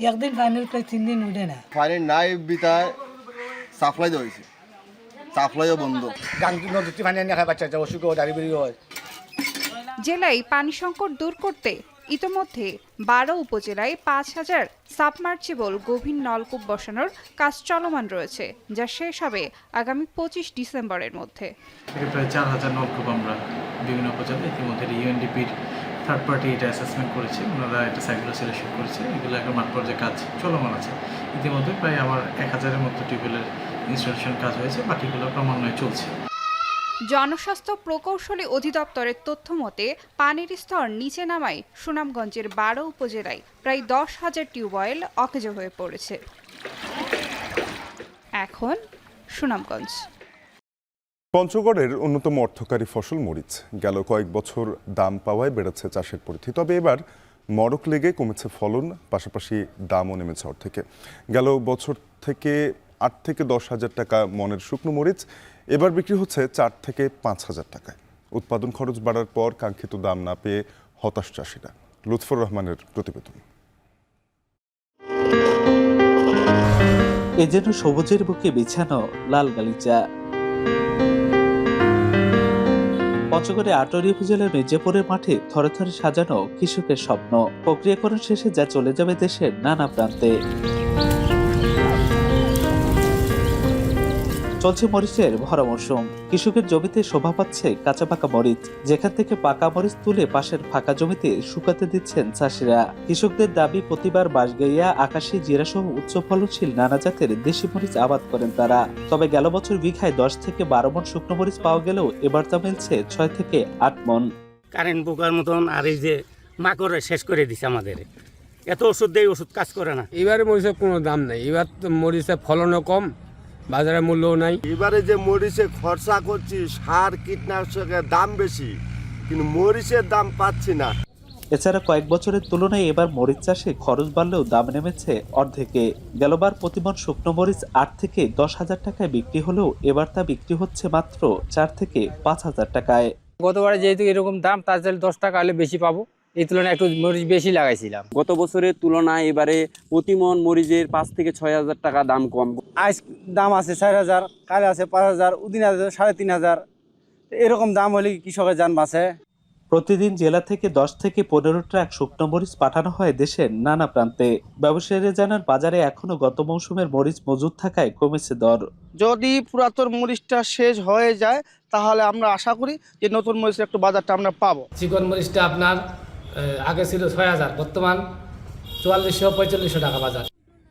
S3: একদিন পানির প্রায় 3 দিন উঠে না।
S21: পানি নাই বিতায় সাপ্লাই দেওয়া হয়েছে, সাপ্লাইও বন্ধ। নদীতে পানি এনে খায় বাচ্চা অসুখ দাঁড়িয়ে হয়।
S29: জেলায় পানি সংকট দূর করতে ইতোমধ্যে 12 উপজেলায় 5,000 সাবমার্সিবল গভীর নলকূপ বসানোর কাজ চলমান রয়েছে, যা শেষ হবে আগামী 25 ডিসেম্বরের মধ্যে।
S5: প্রায় 4,000 নলকূপ আমরা বিভিন্ন উপজেলায় ইতিমধ্যে ইউএনডিপির থার্ড পার্টি এটা অ্যাসেসমেন্ট করেছে, ওনারা এটা সাইটগুলো সিলেকশন করেছে, এগুলো এখন মাঠ পর্যায়ে কাজ চলমান আছে। ইতিমধ্যে প্রায় আমার 1,000-এর মতো টিউবওয়েলের ইনস্টলেশন কাজ হয়েছে, বাকিগুলো ক্রমান্বয়ে চলছে।
S29: জনস্বাস্থ্য প্রকৌশলী অধিদপ্তরের তথ্য মতে পানির স্তর নিচে নামায় সুনামগঞ্জের 12 উপজেলায় প্রায় 10,000 টিউবওয়েল অকেজো হয়ে পড়েছে। এখন সুনামগঞ্জ।
S2: পঞ্চগড়ের অন্যতম অর্থকারী ফসল মরিচ। গেল কয়েক বছর দাম পাওয়ায় বেড়েছে চাষের পরিধি, তবে এবার মরক লেগে কমেছে ফলন, পাশাপাশি দামও নেমেছে অর্ধেকে। গেল বছর থেকে 8 থেকে 10,000 টাকা মনের শুকনো মরিচ এবার বিক্রি হচ্ছে 4 থেকে 5,000 টাকায়। উৎপাদন খরচ বাড়ার পর কাঙ্ক্ষিত দাম না পেয়ে হতাশ চাষিরা। লুৎফর রহমানের প্রতিবেদন।
S6: এ যেন সবুজের বুকে বিছানো লাল গালিচা। পঞ্চগড়ে আটোয়ারী উপজেলার মির্জাপুরের মাঠে থরে থরে সাজানো কৃষকের স্বপ্ন। প্রক্রিয়াকরণ শেষে যা চলে যাবে দেশের নানা প্রান্তে। চলছে মরিচের ভরা মৌসুম। কৃষকের জমিতে শোভা পাচ্ছে কাঁচা পাকা মরিচ, যেখান থেকে পাকা মরিচ তুলে পাশের ফাঁকা জমিতে শুকাতে দিচ্ছেন চাষিরা। কৃষকদের দাবি, প্রতিবার বাঁশগাইয়া, আকাশী, জিরাসহ উচ্চ ফলনশীল নানা জাতের দেশি মরিচ আবাদ করেন তারা। তবে গেল বছর বিঘায় 10 থেকে 12 মণ শুকনো মরিচ পাওয়া গেলেও এবার তা মিলছে 6 থেকে 8 মণ।
S7: কারেন্ট পোকার মতন আর এই যে মাকড় শেষ করে দিছে আমাদের। এত ওষুধ দেয়, ওষুধ কাজ করে না।
S26: এবারে মরিচের কোনো দাম নেই, এবার তো মরিচের ফলনও কম, বাজারে মূল্যও নাই।
S21: এবারে যে মরিচে খরচা করছি, সার কীটনাশকের দাম বেশি, কিন্তু মরিচের দাম পাচ্ছি না।
S6: এছাড়া কয়েক বছরের তুলনায় এবার মরিচ চাষে খরচ বাড়লেও দাম নেমেছে অর্ধেকে। গেলবার প্রতিমণ শুকনো মরিচ 8 থেকে 10,000 টাকায় বিক্রি হলেও এবার তা বিক্রি হচ্ছে মাত্র 4 থেকে 5,000 টাকায়।
S26: গতবারে যেহেতু এরকম দাম, তার জন্য 10 টাকা হলে বেশি পাবো, এই তুলনায় একটু মরিচ বেশি লাগাইছিলাম।
S8: গত বছরের তুলনায় এবারে প্রতিমণ মরিচের 5 থেকে 6,000 টাকা দাম কম।
S27: আজ দাম আছে 4,000, কাল আছে 5,000, ওদিন আছে 3,500, এরকম দাম হলে কৃষকের যান বাঁচে।
S6: প্রতিদিন জেলা থেকে 10 থেকে 15 ট্রাক শুকনো মরিচ পাঠানো হয় দেশের নানা প্রান্তে। ব্যবসায়ীরা জানান, বাজারে এখনো গত মৌসুমের মরিচ মজুদ থাকায় কমেছে দর।
S27: যদি পুরাতন মরিচটা শেষ হয়ে যায় তাহলে আমরা আশা করি যে নতুন মরিচের একটু বাজারটা আমরা পাবো।
S26: চিকন মরিচটা আপনার আগে ছিল 6,000, বর্তমান 4400-4500 টাকা বাজার।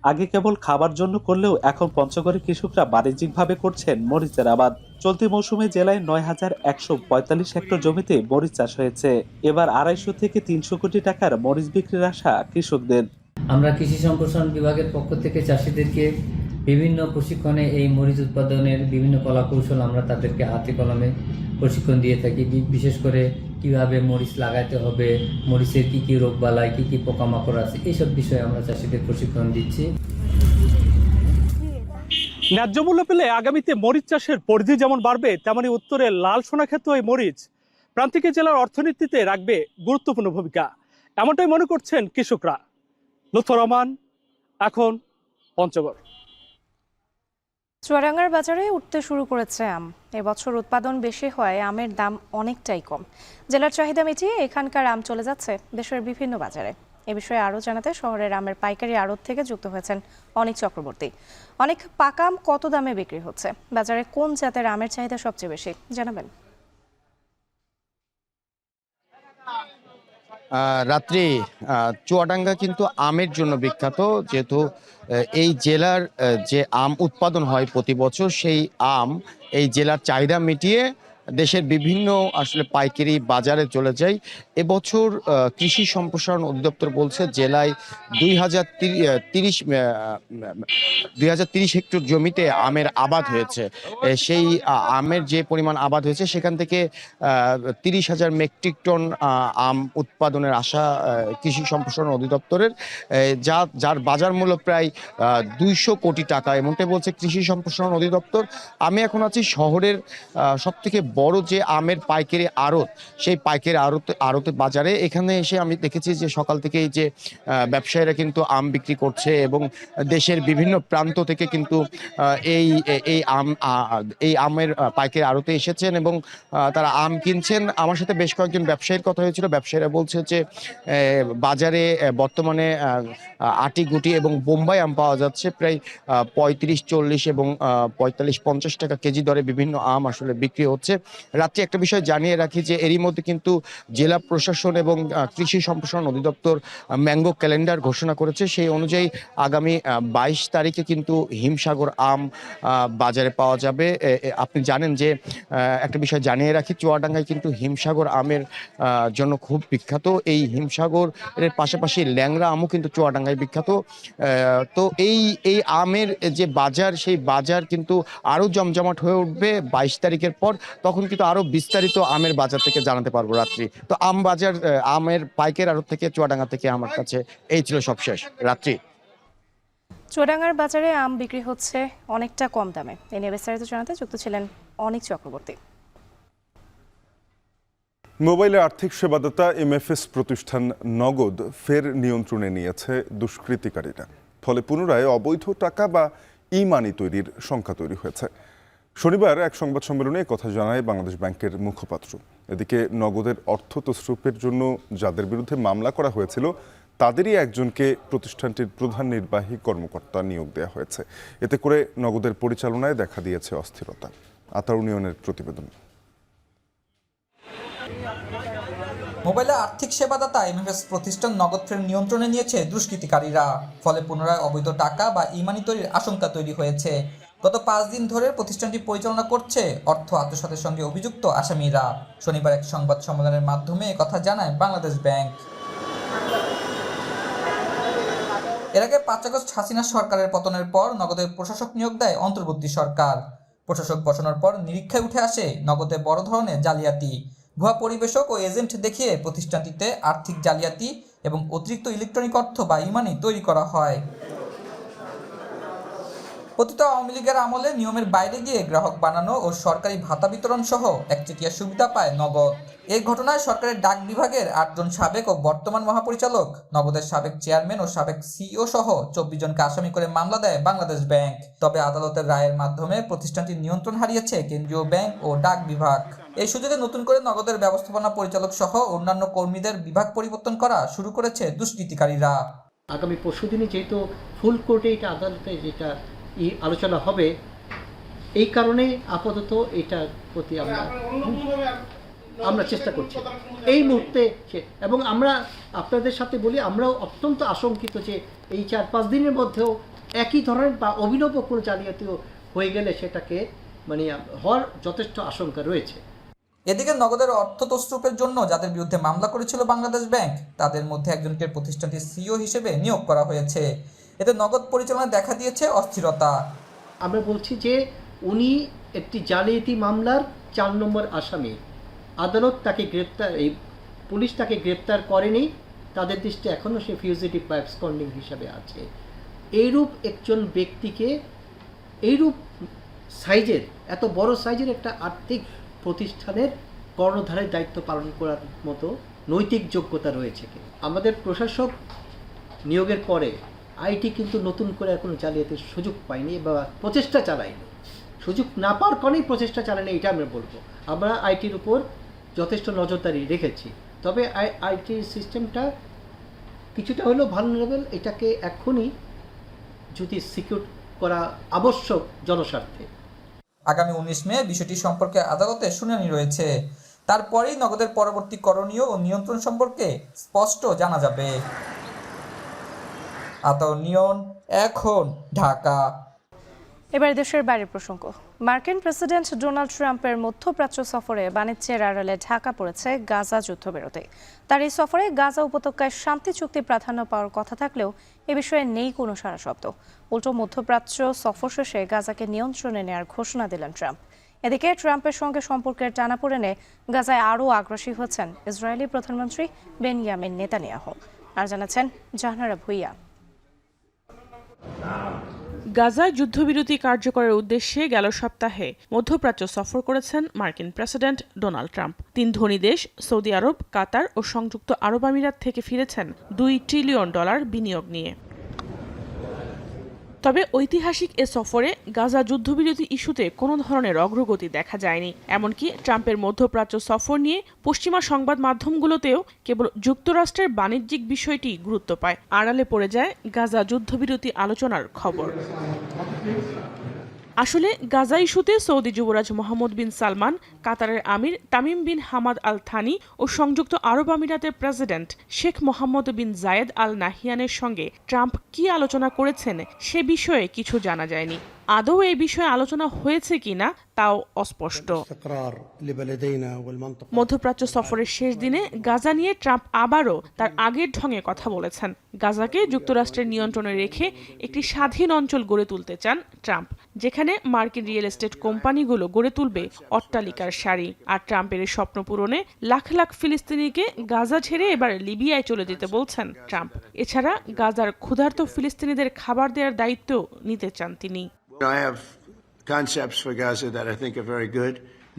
S6: আগে কেবল খাবার জন্য করলেও এখন পঞ্চগড়ের কৃষকরা বাণিজ্যিকভাবে করছেন মরিচের আবাদ। চলতি মৌসুমে জেলায় 9,145 হেক্টর জমিতে মরিচ চাষ হয়েছে। এবার 250 থেকে 300 কোটি টাকার মরিচ বিক্রির আশা কৃষকদের।
S9: আমরা কৃষি সম্প্রসারণ বিভাগের পক্ষ থেকে চাষিদেরকে বিভিন্ন প্রশিক্ষণে এই মরিচ উৎপাদনের বিভিন্ন কলাকৌশল আমরা তাদেরকে হাতে কলমে প্রশিক্ষণ দিয়ে থাকি। বিশেষ করে কিভাবে মরিচ লাগাতে হবে, মরিচের কি কি রোগবালাই, কি কি পোকামাকড় আছে, এইসব বিষয়ে আমরা চাষিদের প্রশিক্ষণ দিচ্ছি।
S10: ন্যায্য মূল্য পেলে আগামীতে মরিচ চাষের পরিধি যেমন বাড়বে, তেমনি উত্তরের লাল সোনা খ্যাত এই মরিচ প্রান্তিক জেলার অর্থনীতিতে রাখবে গুরুত্বপূর্ণ ভূমিকা, এমনটাই মনে করছেন কৃষকরা। লুৎফর রহমান, এখন পঞ্চগড়।
S1: চুয়াডাঙ্গার বাজারে উঠতে শুরু করেছে আম। এবছর উৎপাদন বেশি হয় আমের দাম অনেকটাই কম। জেলার চাহিদা মিটিয়ে এখানকার আম চলে যাচ্ছে দেশের বিভিন্ন বাজারে। এ বিষয়ে আরও জানাতে শহরের আমের পাইকারি আড়ত থেকে যুক্ত হয়েছেন অনিক চক্রবর্তী। অনেক পাকা আম কত দামে বিক্রি হচ্ছে, বাজারে কোন জাতের আমের চাহিদা সবচেয়ে বেশি জানাবেন।
S11: রাত্রি চুয়াডাঙ্গা কিন্তু আমের জন্য বিখ্যাত, যেহেতু এই জেলার যে আম উৎপাদন হয় প্রতি বছর, সেই আম এই জেলার চাহিদা মিটিয়ে দেশের বিভিন্ন আসলে পাইকারি বাজারে চলে যায়। এবছর কৃষি সম্প্রসারণ অধিদপ্তর বলছে জেলায় 2030 হেক্টর জমিতে আমের আবাদ হয়েছে। সেই আমের যে পরিমাণ আবাদ হয়েছে সেখান থেকে 30,000 মেট্রিক টন আম উৎপাদনের আশা কৃষি সম্প্রসারণ অধিদপ্তরের, যার বাজার মূল্য প্রায় 200 কোটি টাকা, এমনটাই বলছে কৃষি সম্প্রসারণ অধিদপ্তর। আমি এখন আছি শহরের সবথেকে বড় যে আমের পাইকারি আড়ত, সেই পাইকারি আড়তে বাজারে। এখানে এসে আমি দেখেছি যে সকাল থেকেই যে ব্যবসায়ীরা কিন্তু আম বিক্রি করছে এবং দেশের বিভিন্ন প্রান্ত থেকে কিন্তু এই আমের পাইকারি আড়তে এসেছেন এবং তারা আম কিনছেন। আমার সাথে বেশ কয়েকজন ব্যবসায়ীর কথা হয়েছিল। ব্যবসায়ীরা বলছে যে বাজারে বর্তমানে আটি গুটি এবং বোম্বাই আম পাওয়া যাচ্ছে প্রায় 35-40 এবং 45-50 টাকা কেজি দরে বিভিন্ন আম আসলে বিক্রি হচ্ছে। রাত্রে একটা বিষয় জানিয়ে রাখি যে এরই মধ্যে কিন্তু জেলা প্রশাসন এবং কৃষি সম্প্রসারণ অধিদপ্তর ম্যাঙ্গো ক্যালেন্ডার ঘোষণা করেছে। সেই অনুযায়ী আগামী 22 তারিখে কিন্তু হিমসাগর আম বাজারে পাওয়া যাবে। আপনি জানেন যে একটা বিষয় জানিয়ে রাখি, চুয়াডাঙ্গায় কিন্তু হিমসাগর আমের জন্য খুব বিখ্যাত। এই হিমসাগরের পাশাপাশি ল্যাংড়া আমও কিন্তু চুয়াডাঙ্গায় বিখ্যাত। তো এই আমের যে বাজার, সেই বাজার কিন্তু আরও জমজমাট হয়ে উঠবে 22 তারিখের পর। তখন কিন্তু আরো বিস্তারিত আমের বাজার থেকে জানাতে পারবো রাত্রি। তো আমের পাইকারি আড়ত থেকে চুয়াডাঙ্গা থেকে আমার কাছে এই ছিল সবশেষ। রাত্রি।
S1: চুয়াডাঙ্গার বাজারে আম বিক্রি হচ্ছে অনেকটা কম দামে। এ নিয়ে বিস্তারিত জানাতে যুক্ত ছিলেন অনিক চক্রবর্তী।
S2: মোবাইলে আর্থিক সেবাদাতা এমএফএস প্রতিষ্ঠান নগদ ফের নিয়ন্ত্রণে নিয়েছে দুষ্কৃতিকারীরা। ফলে পুনরায় অবৈধ টাকা বা ই মানি তৈরির সংখ্যা তৈরি হয়েছে। শনিবার এক সংবাদ সম্মেলনে কথা জানায় বাংলাদেশ ব্যাংকের মুখপাত্র। এদিকে নগদের অর্থ তছরূপের জন্য যাদের বিরুদ্ধে মামলা করা হয়েছিল তাদেরই একজনকে প্রতিষ্ঠানটির প্রধান নির্বাহী কর্মকর্তা নিয়োগ দেওয়া হয়েছে। এতে করে নগদের পরিচালনায় দেখা দিয়েছে অস্থিরতা। আতার ইউনিয়নের প্রতিবেদন।
S12: মোবাইলে আর্থিক সেবাদাতা এমএফএস প্রতিষ্ঠান নগদ ফের নিয়ন্ত্রণে নিয়েছে দুষ্কৃতিকারীরা। ফলে পুনরায় অবৈধ টাকা বা ইমানি তৈরির আশঙ্কা তৈরি হয়েছে। গত 5 দিন ধরে প্রতিষ্ঠানটি পরিচালনা করছে অর্থ আত্মসাতের সঙ্গে অভিযুক্ত আসামিরা। শনিবার এক সংবাদ সম্মেলনের মাধ্যমে কথা জানায় বাংলাদেশ ব্যাংক। এর আগে 5 আগস্ট হাসিনা সরকারের পতনের পর নগদের প্রশাসক নিয়োগ দেয় অন্তর্বর্তী সরকার। প্রশাসক বসানোর পর নিরীক্ষায় উঠে আসে নগদে বড় ধরনের জালিয়াতি। ভুয়া পরিবেশক ও এজেন্ট দেখিয়ে প্রতিষ্ঠানটিতে আর্থিক জালিয়াতি এবং অতিরিক্ত ইলেকট্রনিক অর্থ বা ইমানি তৈরি করা হয়। অতীত আওয়ামী লীগের আমলে নিয়মের বাইরে গিয়ে গ্রাহক বানানো ও সরকারি ভাতা বিতরণ সহ একচেটিয়া সুবিধা পায় নগদ। এই ঘটনায় সরকারের ডাক বিভাগের 8 জন সাবেক ও বর্তমান মহাপরিচালক, নগদের সাবেক চেয়ারম্যান ও সাবেক সিইও সহ 24 জনকে আসামি করে মামলা দেয় বাংলাদেশ ব্যাংক। তবে আদালতের রায়ের মাধ্যমে প্রতিষ্ঠানটির নিয়ন্ত্রণ হারিয়েছে কেন্দ্রীয় ব্যাংক ও ডাক বিভাগ। এই সুযোগে নতুন করে নগদের ব্যবস্থাপনা পরিচালক সহ অন্যান্য কর্মীদের বিভাগ পরিবর্তন করা শুরু করেছে দুষ্কৃতিকারীরা।
S13: আগামী পরশুদিনে যেহেতু ফুল কোর্টে এটা আদালতে যেটা আলোচনা হবে, এই কারণে আপাতত এটার প্রতি আমরা চেষ্টা করছি এই মুহূর্তে। এবং আমরা আপনাদের সাথে বলি, আমরাও অত্যন্ত আশঙ্কিত যে এই 4-5 দিনের মধ্যেও একই ধরনের বা অভিনব কোনো জালিয়াতিও হয়ে গেলে সেটাকে হওয়ার যথেষ্ট আশঙ্কা রয়েছে।
S12: এদিকে নগদের অর্থ তছরূপের জন্য যাদের বিরুদ্ধে মামলা করেছিল বাংলাদেশ ব্যাংক, তাদের মধ্যে একজনকে প্রতিষ্ঠানটির সিইও হিসেবে নিয়োগ করা হয়েছে। এতে নগদ পরিচালনায় দেখা দিয়েছে অস্থিরতা।
S13: আমরা বলছি যে উনি একটি জালিয়াতি মামলার 4 নম্বর আসামি। আদালত তাকে পুলিশ তাকে গ্রেপ্তার করেনি, তাদের দৃষ্টি এখনও সে ফিউজিটিভ বা অ্যাবসকন্ডিং হিসাবে আছে। এইরূপ একজন ব্যক্তিকে এইরূপ সাইজের, এত বড় সাইজের একটা আর্থিক প্রতিষ্ঠানের কর্ণধারের দায়িত্ব পালন করার মতো নৈতিক যোগ্যতা রয়েছে। আমাদের প্রশাসক নিয়োগের পরে আইটি কিন্তু নতুন করে কোনো জালিয়াতির সুযোগ পায়নি বা প্রচেষ্টা চালায়নি। সুযোগ না পাওয়ার কারণেই প্রচেষ্টা চালায়নি, এটা আমরা বলবো। আমরা আইটির উপর যথেষ্ট নজরদারি রেখেছি, তবে আইটি সিস্টেমটা কিছুটা হলেও ভালনারেবল। এটাকে এখনই যদি সিকিউর করা আবশ্যক জনস্বার্থে।
S12: আগামী 19 মে বিষয়টি সম্পর্কে আদালতে শুনানি রয়েছে। তারপরেই নগদের পরবর্তী করণীয় ও নিয়ন্ত্রণ সম্পর্কে স্পষ্ট জানা যাবে। আতাউর নিয়ন, এখন, ঢাকা।
S1: এবার দেশের বাইরের প্রসঙ্গ। মার্কিন প্রেসিডেন্ট ডোনাল্ড ট্রাম্পের মধ্যপ্রাচ্য সফরে বাণিজ্যের আড়ালে ঢাকা পড়েছে গাজা যুদ্ধবিরতি। তার এই সফরে গাজা উপত্যকায় শান্তি চুক্তি প্রাধান্য পাওয়ার কথা থাকলেও এ বিষয়ে নেই কোনো সাড়া শব্দ। উল্টো মধ্যপ্রাচ্য সফর শেষে গাজাকে নিয়ন্ত্রণে নেওয়ার ঘোষণা দিলেন ট্রাম্প। এদিকে ট্রাম্পের সঙ্গে সম্পর্কের টানাপোড়েনে গাজায় আরও আগ্রাসী হচ্ছেন ইসরায়েলি প্রধানমন্ত্রী বেনিয়ামিন নেতানিয়াহু। আর জানাচ্ছেন জাহানারা ভুইয়া।
S4: গাজায় যুদ্ধবিরতি কার্যকরের উদ্দেশ্যে গেল সপ্তাহে মধ্যপ্রাচ্য সফর করেছেন মার্কিন প্রেসিডেন্ট ডোনাল্ড ট্রাম্প। 3 ধনী দেশ সৌদি আরব, কাতার ও সংযুক্ত আরব আমিরাত থেকে ফিরেছেন $2 ট্রিলিয়ন বিনিয়োগ নিয়ে। তবে ঐতিহাসিক এ সফরে গাজা যুদ্ধবিরতি ইস্যুতে কোনো ধরনের অগ্রগতি দেখা যায়নি। এমনকি ট্রাম্পের মধ্যপ্রাচ্য সফর নিয়ে পশ্চিমা সংবাদ মাধ্যমগুলোতেও কেবল যুক্তরাষ্ট্রের বাণিজ্যিক বিষয়টি গুরুত্ব পায়। আড়ালে পড়ে যায় গাজা যুদ্ধবিরতি আলোচনার খবর। আসলে গাজা ইস্যুতে সৌদি যুবরাজ মোহাম্মদ বিন সালমান, কাতারের আমির Tamim bin Hamad Al Thani ও সংযুক্ত আরব আমিরাতের president Sheikh Mohammed bin Zayed Al নাহিয়ানের সঙ্গে ট্রাম্প কি আলোচনা করেছেন সে বিষয়ে কিছু জানা যায়নি। আদৌ এই বিষয়ে আলোচনা হয়েছে কিনা তাও অস্পষ্ট। মধ্যপ্রাচ্য সফরের শেষ দিনে গাজা নিয়ে ট্রাম্প আবারও তার আগের ঢঙে কথা বলেছেন। গাজাকে যুক্তরাষ্ট্রের নিয়ন্ত্রণে রেখে একটি স্বাধীন অঞ্চল গড়ে তুলতে চান ট্রাম্প, যেখানে মার্কিন রিয়েল এস্টেট কোম্পানিগুলো গড়ে তুলবে অট্টালিকার সারি। আর ট্রাম্পের এই স্বপ্ন পূরণে লাখ লাখ ফিলিস্তিনিকে গাজা ছেড়ে এবার লিবিয়ায় চলে যেতে বলছেন ট্রাম্প। এছাড়া গাজার ক্ষুধার্ত ফিলিস্তিনিদের খাবার দেওয়ার দায়িত্ব নিতে চান তিনি।
S14: I have concepts for Gaza that I think are very good.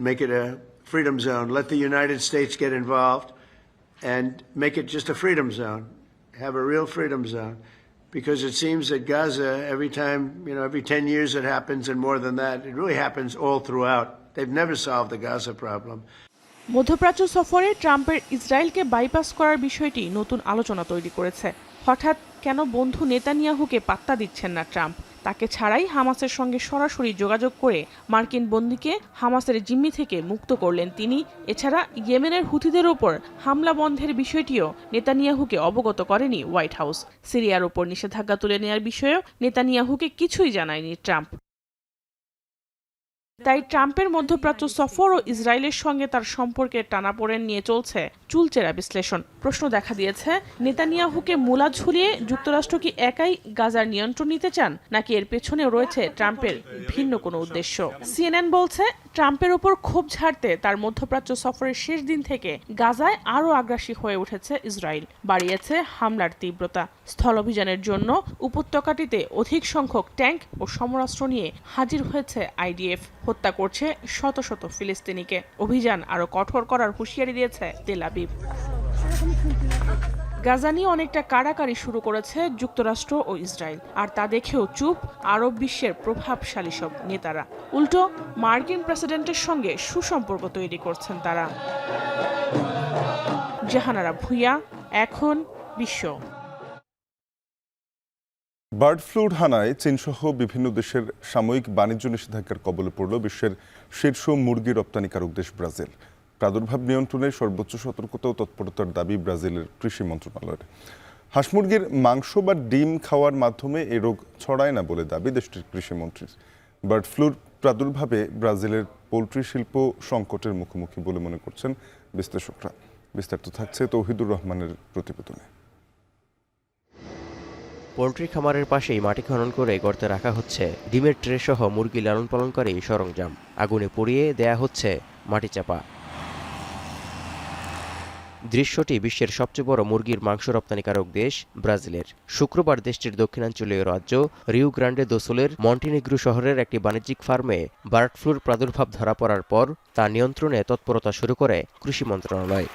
S14: Make it a freedom zone. Let the United States get involved and make it just a freedom zone. Have a real freedom zone. Because it seems that Gaza, every time, every 10 years it happens and more than that, it really happens all throughout. They've never solved the Gaza problem.
S4: মধ্যপ্রাচ্য সফরে ট্রাম্পের ইসরায়েলকে bypass করার বিষয়টি নতুন আলোচনা তৈরি করেছে। হঠাৎ কেন বন্ধু নেতানিয়াহুকে পাত্তা দিচ্ছেন না ট্রাম্প? তাকে ছাড়াই হামাসের সঙ্গে সরাসরি যোগাযোগ করে মার্কিন বন্দীকে হামাসের জিম্মি থেকে মুক্ত করলেন তিনি। এছাড়া ইয়েমেনের হুথিদের ওপর হামলা বন্ধের বিষয়টিও নেতানিয়াহুকে অবগত করেনি হোয়াইট হাউস। সিরিয়ার ওপর নিষেধাজ্ঞা তুলে নেওয়ার বিষয়েও নেতানিয়াহুকে কিছুই জানায়নি ট্রাম্প। তাই ট্রাম্পের মধ্যপ্রাচ্য সফর ও ইসরায়েলের সঙ্গে তার সম্পর্কের টানাপোড়েন নিয়ে চলছে চুলচেরা বিশ্লেষণ। প্রশ্ন দেখা দিয়েছে, নেতানিয়াহুকে মূলা ঝুলিয়ে যুক্তরাষ্ট্র কি একাই গাজার নিয়ন্ত্রণ নিতে চান, নাকি এর পেছনেও রয়েছে ট্রাম্পের ভিন্ন কোনো উদ্দেশ্য? সিএনএন বলছে, ট্রাম্পের ওপর ক্ষোভ ঝাড়তে তার মধ্যপ্রাচ্য সফরের শেষ দিন থেকে গাজায় আরও আগ্রাসী হয়ে উঠেছে ইসরায়েল। বাড়িয়েছে হামলার তীব্রতা। স্থল অভিযানের জন্য উপত্যকাটিতে অধিক সংখ্যক ট্যাঙ্ক ও সমরাস্ত্র নিয়ে হাজির হয়েছে আইডিএফ। হত্যা করছে শত শত ফিলিস্তিনিকে। অভিযান আরও কঠোর করার হুঁশিয়ারি দিয়েছে তেল আবিব। গাজা নিয়ে অনেকটা কাড়াকাড়ি শুরু করেছে যুক্তরাষ্ট্র ও ইসরায়েল, আর তা দেখেও চুপ আরব বিশ্বের প্রভাবশালী সব নেতারা। উল্টো মার্কিন প্রেসিডেন্টের সঙ্গে সুসম্পর্ক তৈরি করছেন তারা। জাহানারা ভুইয়া, এখন, বিশ্ব।
S2: বার্ড ফ্লুর হানায় চীনসহ বিভিন্ন দেশের সাময়িক বাণিজ্য নিষেধাজ্ঞার কবলে পড়ল বিশ্বের শীর্ষ মুরগি রপ্তানিকারক দেশ ব্রাজিল। প্রাদুর্ভাব নিয়ন্ত্রণে সর্বোচ্চ সতর্কতা ও তৎপরতার দাবি ব্রাজিলের কৃষি মন্ত্রণালয়ের। হাঁস মুরগির মাংস বা ডিম খাওয়ার মাধ্যমে এই রোগ ছড়ায় না বলে দাবি দেশটির কৃষিমন্ত্রীর। বার্ড ফ্লুর প্রাদুর্ভাবে ব্রাজিলের পোলট্রি শিল্প সংকটের মুখোমুখি বলে মনে করছেন বিশ্লেষকরা। বিস্তারিত থাকছে তৌহিদুর রহমানের প্রতিবেদনে।
S15: পোলট্রি খামারের পাশেই মাটি খনন করে গর্তে রাখা হচ্ছে ডিমের ট্রে সহ মুরগি লালন পালনকারী সরঞ্জাম। আগুনে পুড়িয়ে দেয়া হচ্ছে মাটি চাপা। দৃশ্যটি বিশ্বের সবচেয়ে বড় মুরগির মাংস রপ্তানিকারক দেশ ব্রাজিলের। শুক্রবার দেশটির দক্ষিণাঞ্চলীয় রাজ্য রিও গ্রান্ডে দো সুলের মন্টিনিগ্রো শহরের একটি বাণিজ্যিক ফার্মে বার্ড ফ্লুর প্রাদুর্ভাব ধরা পড়ার পর তা নিয়ন্ত্রণে তৎপরতা শুরু করে কৃষি মন্ত্রণালয়।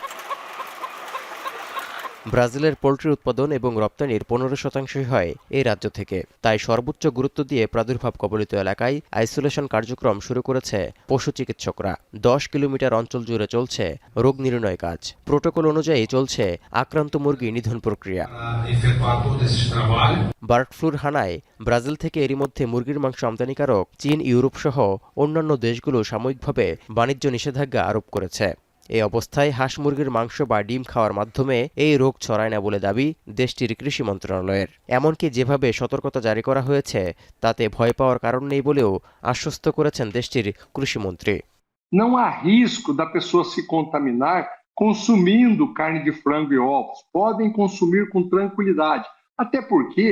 S15: ব্রাজিলের পোল্ট্রি উৎপাদন এবং রপ্তানির 15% হয় এই রাজ্য থেকে। তাই সর্বোচ্চ গুরুত্ব দিয়ে প্রাদুর্ভাব কবলিত এলাকায় আইসোলেশন কার্যক্রম শুরু করেছে পশু চিকিৎসকরা। 10 কিলোমিটার অঞ্চল জুড়ে চলছে রোগ নির্ণয় কাজ। প্রোটোকল অনুযায়ী চলছে আক্রান্ত মুরগি নিধন প্রক্রিয়া। বার্ড ফ্লুর হানায় ব্রাজিল থেকে এরই মধ্যে মুরগির মাংস আমদানিকারক চীন, ইউরোপ সহ অন্যান্য দেশগুলো সাময়িকভাবে বাণিজ্য নিষেধাজ্ঞা আরোপ করেছে। এই অবস্থায় হাঁস মুরগির মাংস বা ডিম খাওয়ার মাধ্যমে এই রোগ ছড়ায় না বলে দাবি দেশটির কৃষি মন্ত্রণালয়ের। এমনকি যেভাবে সতর্কতা জারি করা হয়েছে তাতে ভয় পাওয়ার কারণ নেই বলেও আশ্বস্ত করেছেন দেশটির কৃষিমন্ত্রী।
S16: Não há risco da pessoa se contaminar consumindo carne de frango e ovos. Podem consumir com tranquilidade. Até porque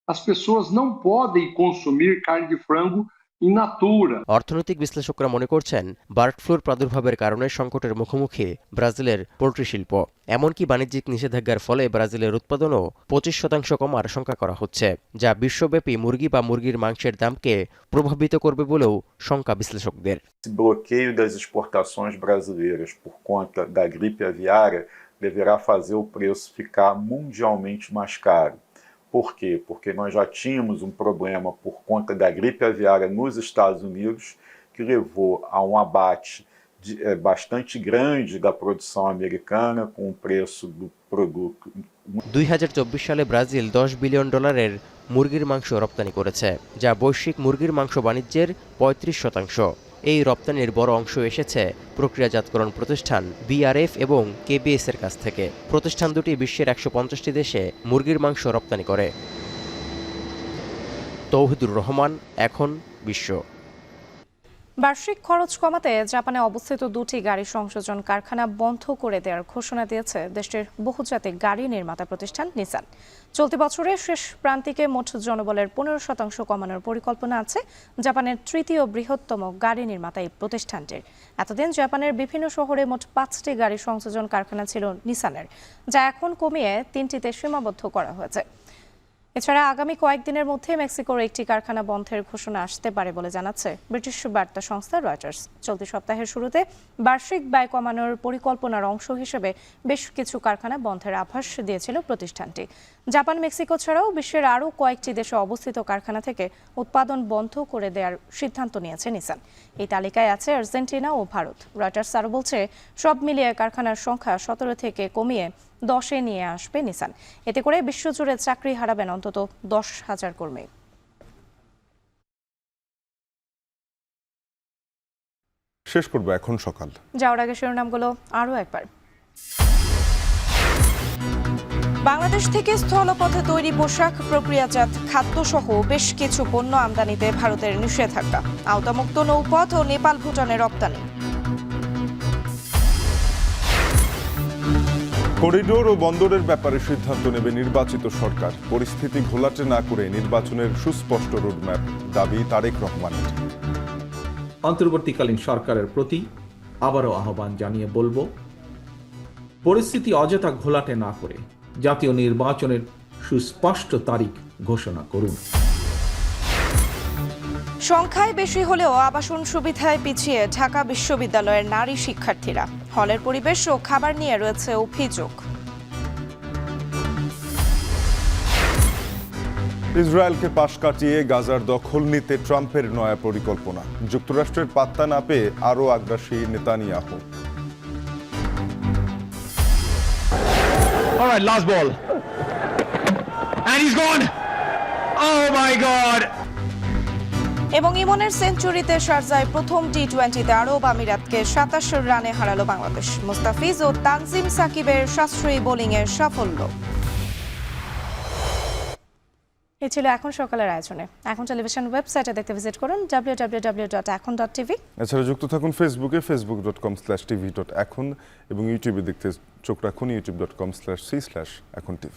S16: as pessoas não podem consumir carne de frango in natura.
S15: অর্থনৈতিক বিশ্লেষকরা মনে করছেন বার্ড ফ্লুর প্রাদুর্ভাবের কারণে সংকটের মুখোমুখি ব্রাজিলের poultry শিল্প। এমনকি বাণিজ্যিক নিষেধাজ্ঞার ফলে ব্রাজিলের উৎপাদনও 25% কমার আশঙ্কা করা হচ্ছে, যা বিশ্বব্যাপী মুরগি বা মুরগির মাংসের দামকে প্রভাবিত করবে বলেও শঙ্কা বিশ্লেষকদের।
S17: Bloqueio das exportações brasileiras por conta da gripe aviária deverá fazer o preço ficar mundialmente mais caro. Por quê? Porque nós já tínhamos um problema por conta da gripe aviária nos Estados Unidos, que levou a um abate bastante grande da produção americana, com o preço do produto.
S15: 2024 সালে Brazil $10 billion মুরগির মাংস রপ্তানি করেছে, যা বৈশ্বিক মুরগির মাংস বাণিজ্যের 35%। এই রপ্তানির বড় অংশ এসেছে প্রক্রিয়াজাতকরণ প্রতিষ্ঠান বিআরএফ এবং কেবিএস এর কাছ থেকে। প্রতিষ্ঠান দুটি বিশ্বের 150টি দেশে মুরগির মাংস রপ্তানি করে। তৌহিদুর রহমান, এখন বিশ্ব।
S1: বার্ষিক খরচ কমাতে জাপানে অবস্থিত 2টি গাড়ি সংযোজন কারখানা বন্ধ করে দেওয়ার ঘোষণা দিয়েছে দেশটির বহুজাতিক গাড়ি নির্মাতা প্রতিষ্ঠান নিসান। চলতি বছরের শেষ প্রান্তিকে মোট জনবলের 15% কমানোর পরিকল্পনা আছে জাপানের তৃতীয় বৃহত্তম গাড়ি নির্মাতা এই প্রতিষ্ঠানটির। এতদিন জাপানের বিভিন্ন শহরে মোট 5টি গাড়ি সংযোজন কারখানা ছিল নিসানের, যা এখন কমিয়ে 3টিতে সীমাবদ্ধ করা হয়েছে। এছাড়া আগামী কয়েকদিনের মধ্যে মেক্সিকোর একটি কারখানা বন্ধের ঘোষণা আসতে পারে বলে জানাচ্ছে ব্রিটিশ বার্তা সংস্থা রয়টার্স। চলতি সপ্তাহের শুরুতে বার্ষিক ব্যয় কমানোর পরিকল্পনার অংশ হিসেবে বেশ কিছু কারখানা বন্ধের আভাস দিয়েছিল প্রতিষ্ঠানটি। জাপান, মেক্সিকো ছাড়াও বিশ্বের আরও কয়েকটি দেশে অবস্থিত কারখানা থেকে উৎপাদন বন্ধ করে দেওয়ার সিদ্ধান্ত নিয়েছে নিসান। এই তালিকায় আছে আর্জেন্টিনা ও ভারত। রয়টার্স আরও বলছে, সব মিলিয়ে কারখানার সংখ্যা 17 থেকে কমিয়ে 10-এ নিয়ে আসবে নিসান। এতে করে বিশ্বজুড়ে চাকরি হারাবেন অন্তত 10,000 কর্মী।
S2: শেষ করবো এখন সকাল।
S1: যাওয়ার আগে শিরোনামগুলো আরও একবার। বাংলাদেশ থেকে স্থলপথে তৈরি পোশাক, প্রক্রিয়াজাত খাদ্যসহ বেশ কিছু পণ্য আমদানিতে ভারতের নিষেধাজ্ঞা। আওতামুক্ত নৌপথ ও নেপাল, ভুটানে রপ্তানি।
S2: করিডোর ও বন্দরের ব্যাপারে সিদ্ধান্ত নেবে নির্বাচিত সরকার। পরিস্থিতি ঘোলাটে না করে নির্বাচনের সুস্পষ্ট রোডম্যাপ, দাবি তারেক রহমানের।
S18: অন্তর্বর্তীকালীন সরকারের প্রতি আবারও আহ্বান জানিয়ে বলবো, পরিস্থিতি অযথা ঘোলাটে না করে জাতীয় নির্বাচনের সুস্পষ্ট তারিখ ঘোষণা করুন।
S1: সংখ্যায় বেশি হলেও আবাসন সুবিধায় পিছিয়ে ঢাকা বিশ্ববিদ্যালয়ের নারী শিক্ষার্থীরা। হলের পরিবেশ ও খাবার নিয়ে রয়েছে অভিযোগ।
S2: ইসরায়েলকে পাশ কাটিয়ে গাজার দখল নিতে ট্রাম্পের নয়া পরিকল্পনা। যুক্তরাষ্ট্রের পাত্তা না পেয়ে আরও আগ্রাসী Netanyahu.
S19: All right, last ball. And he's gone. Oh my God.
S1: এবং ইমনের সেঞ্চুরিতে শারজায় প্রথম টি-20তে আরব আমিরাতকে 27 রানে হারালো বাংলাদেশ। মুস্তাফিজ ও তানজিম সাকিবের সাশ্রয়ী বোলিংয়ের সাফল্য। এই ছিল এখন সকালের আয়োজনে। এখন টেলিভিশন ওয়েবসাইটে দেখতে ভিজিট করুন www.ekhon.tv।
S2: এছাড়া যুক্ত থাকুন ফেসবুকে facebook.com/tv.ekhon এবং ইউটিউবে দেখতে চোখ রাখুন youtube.com/c/ekhon tv।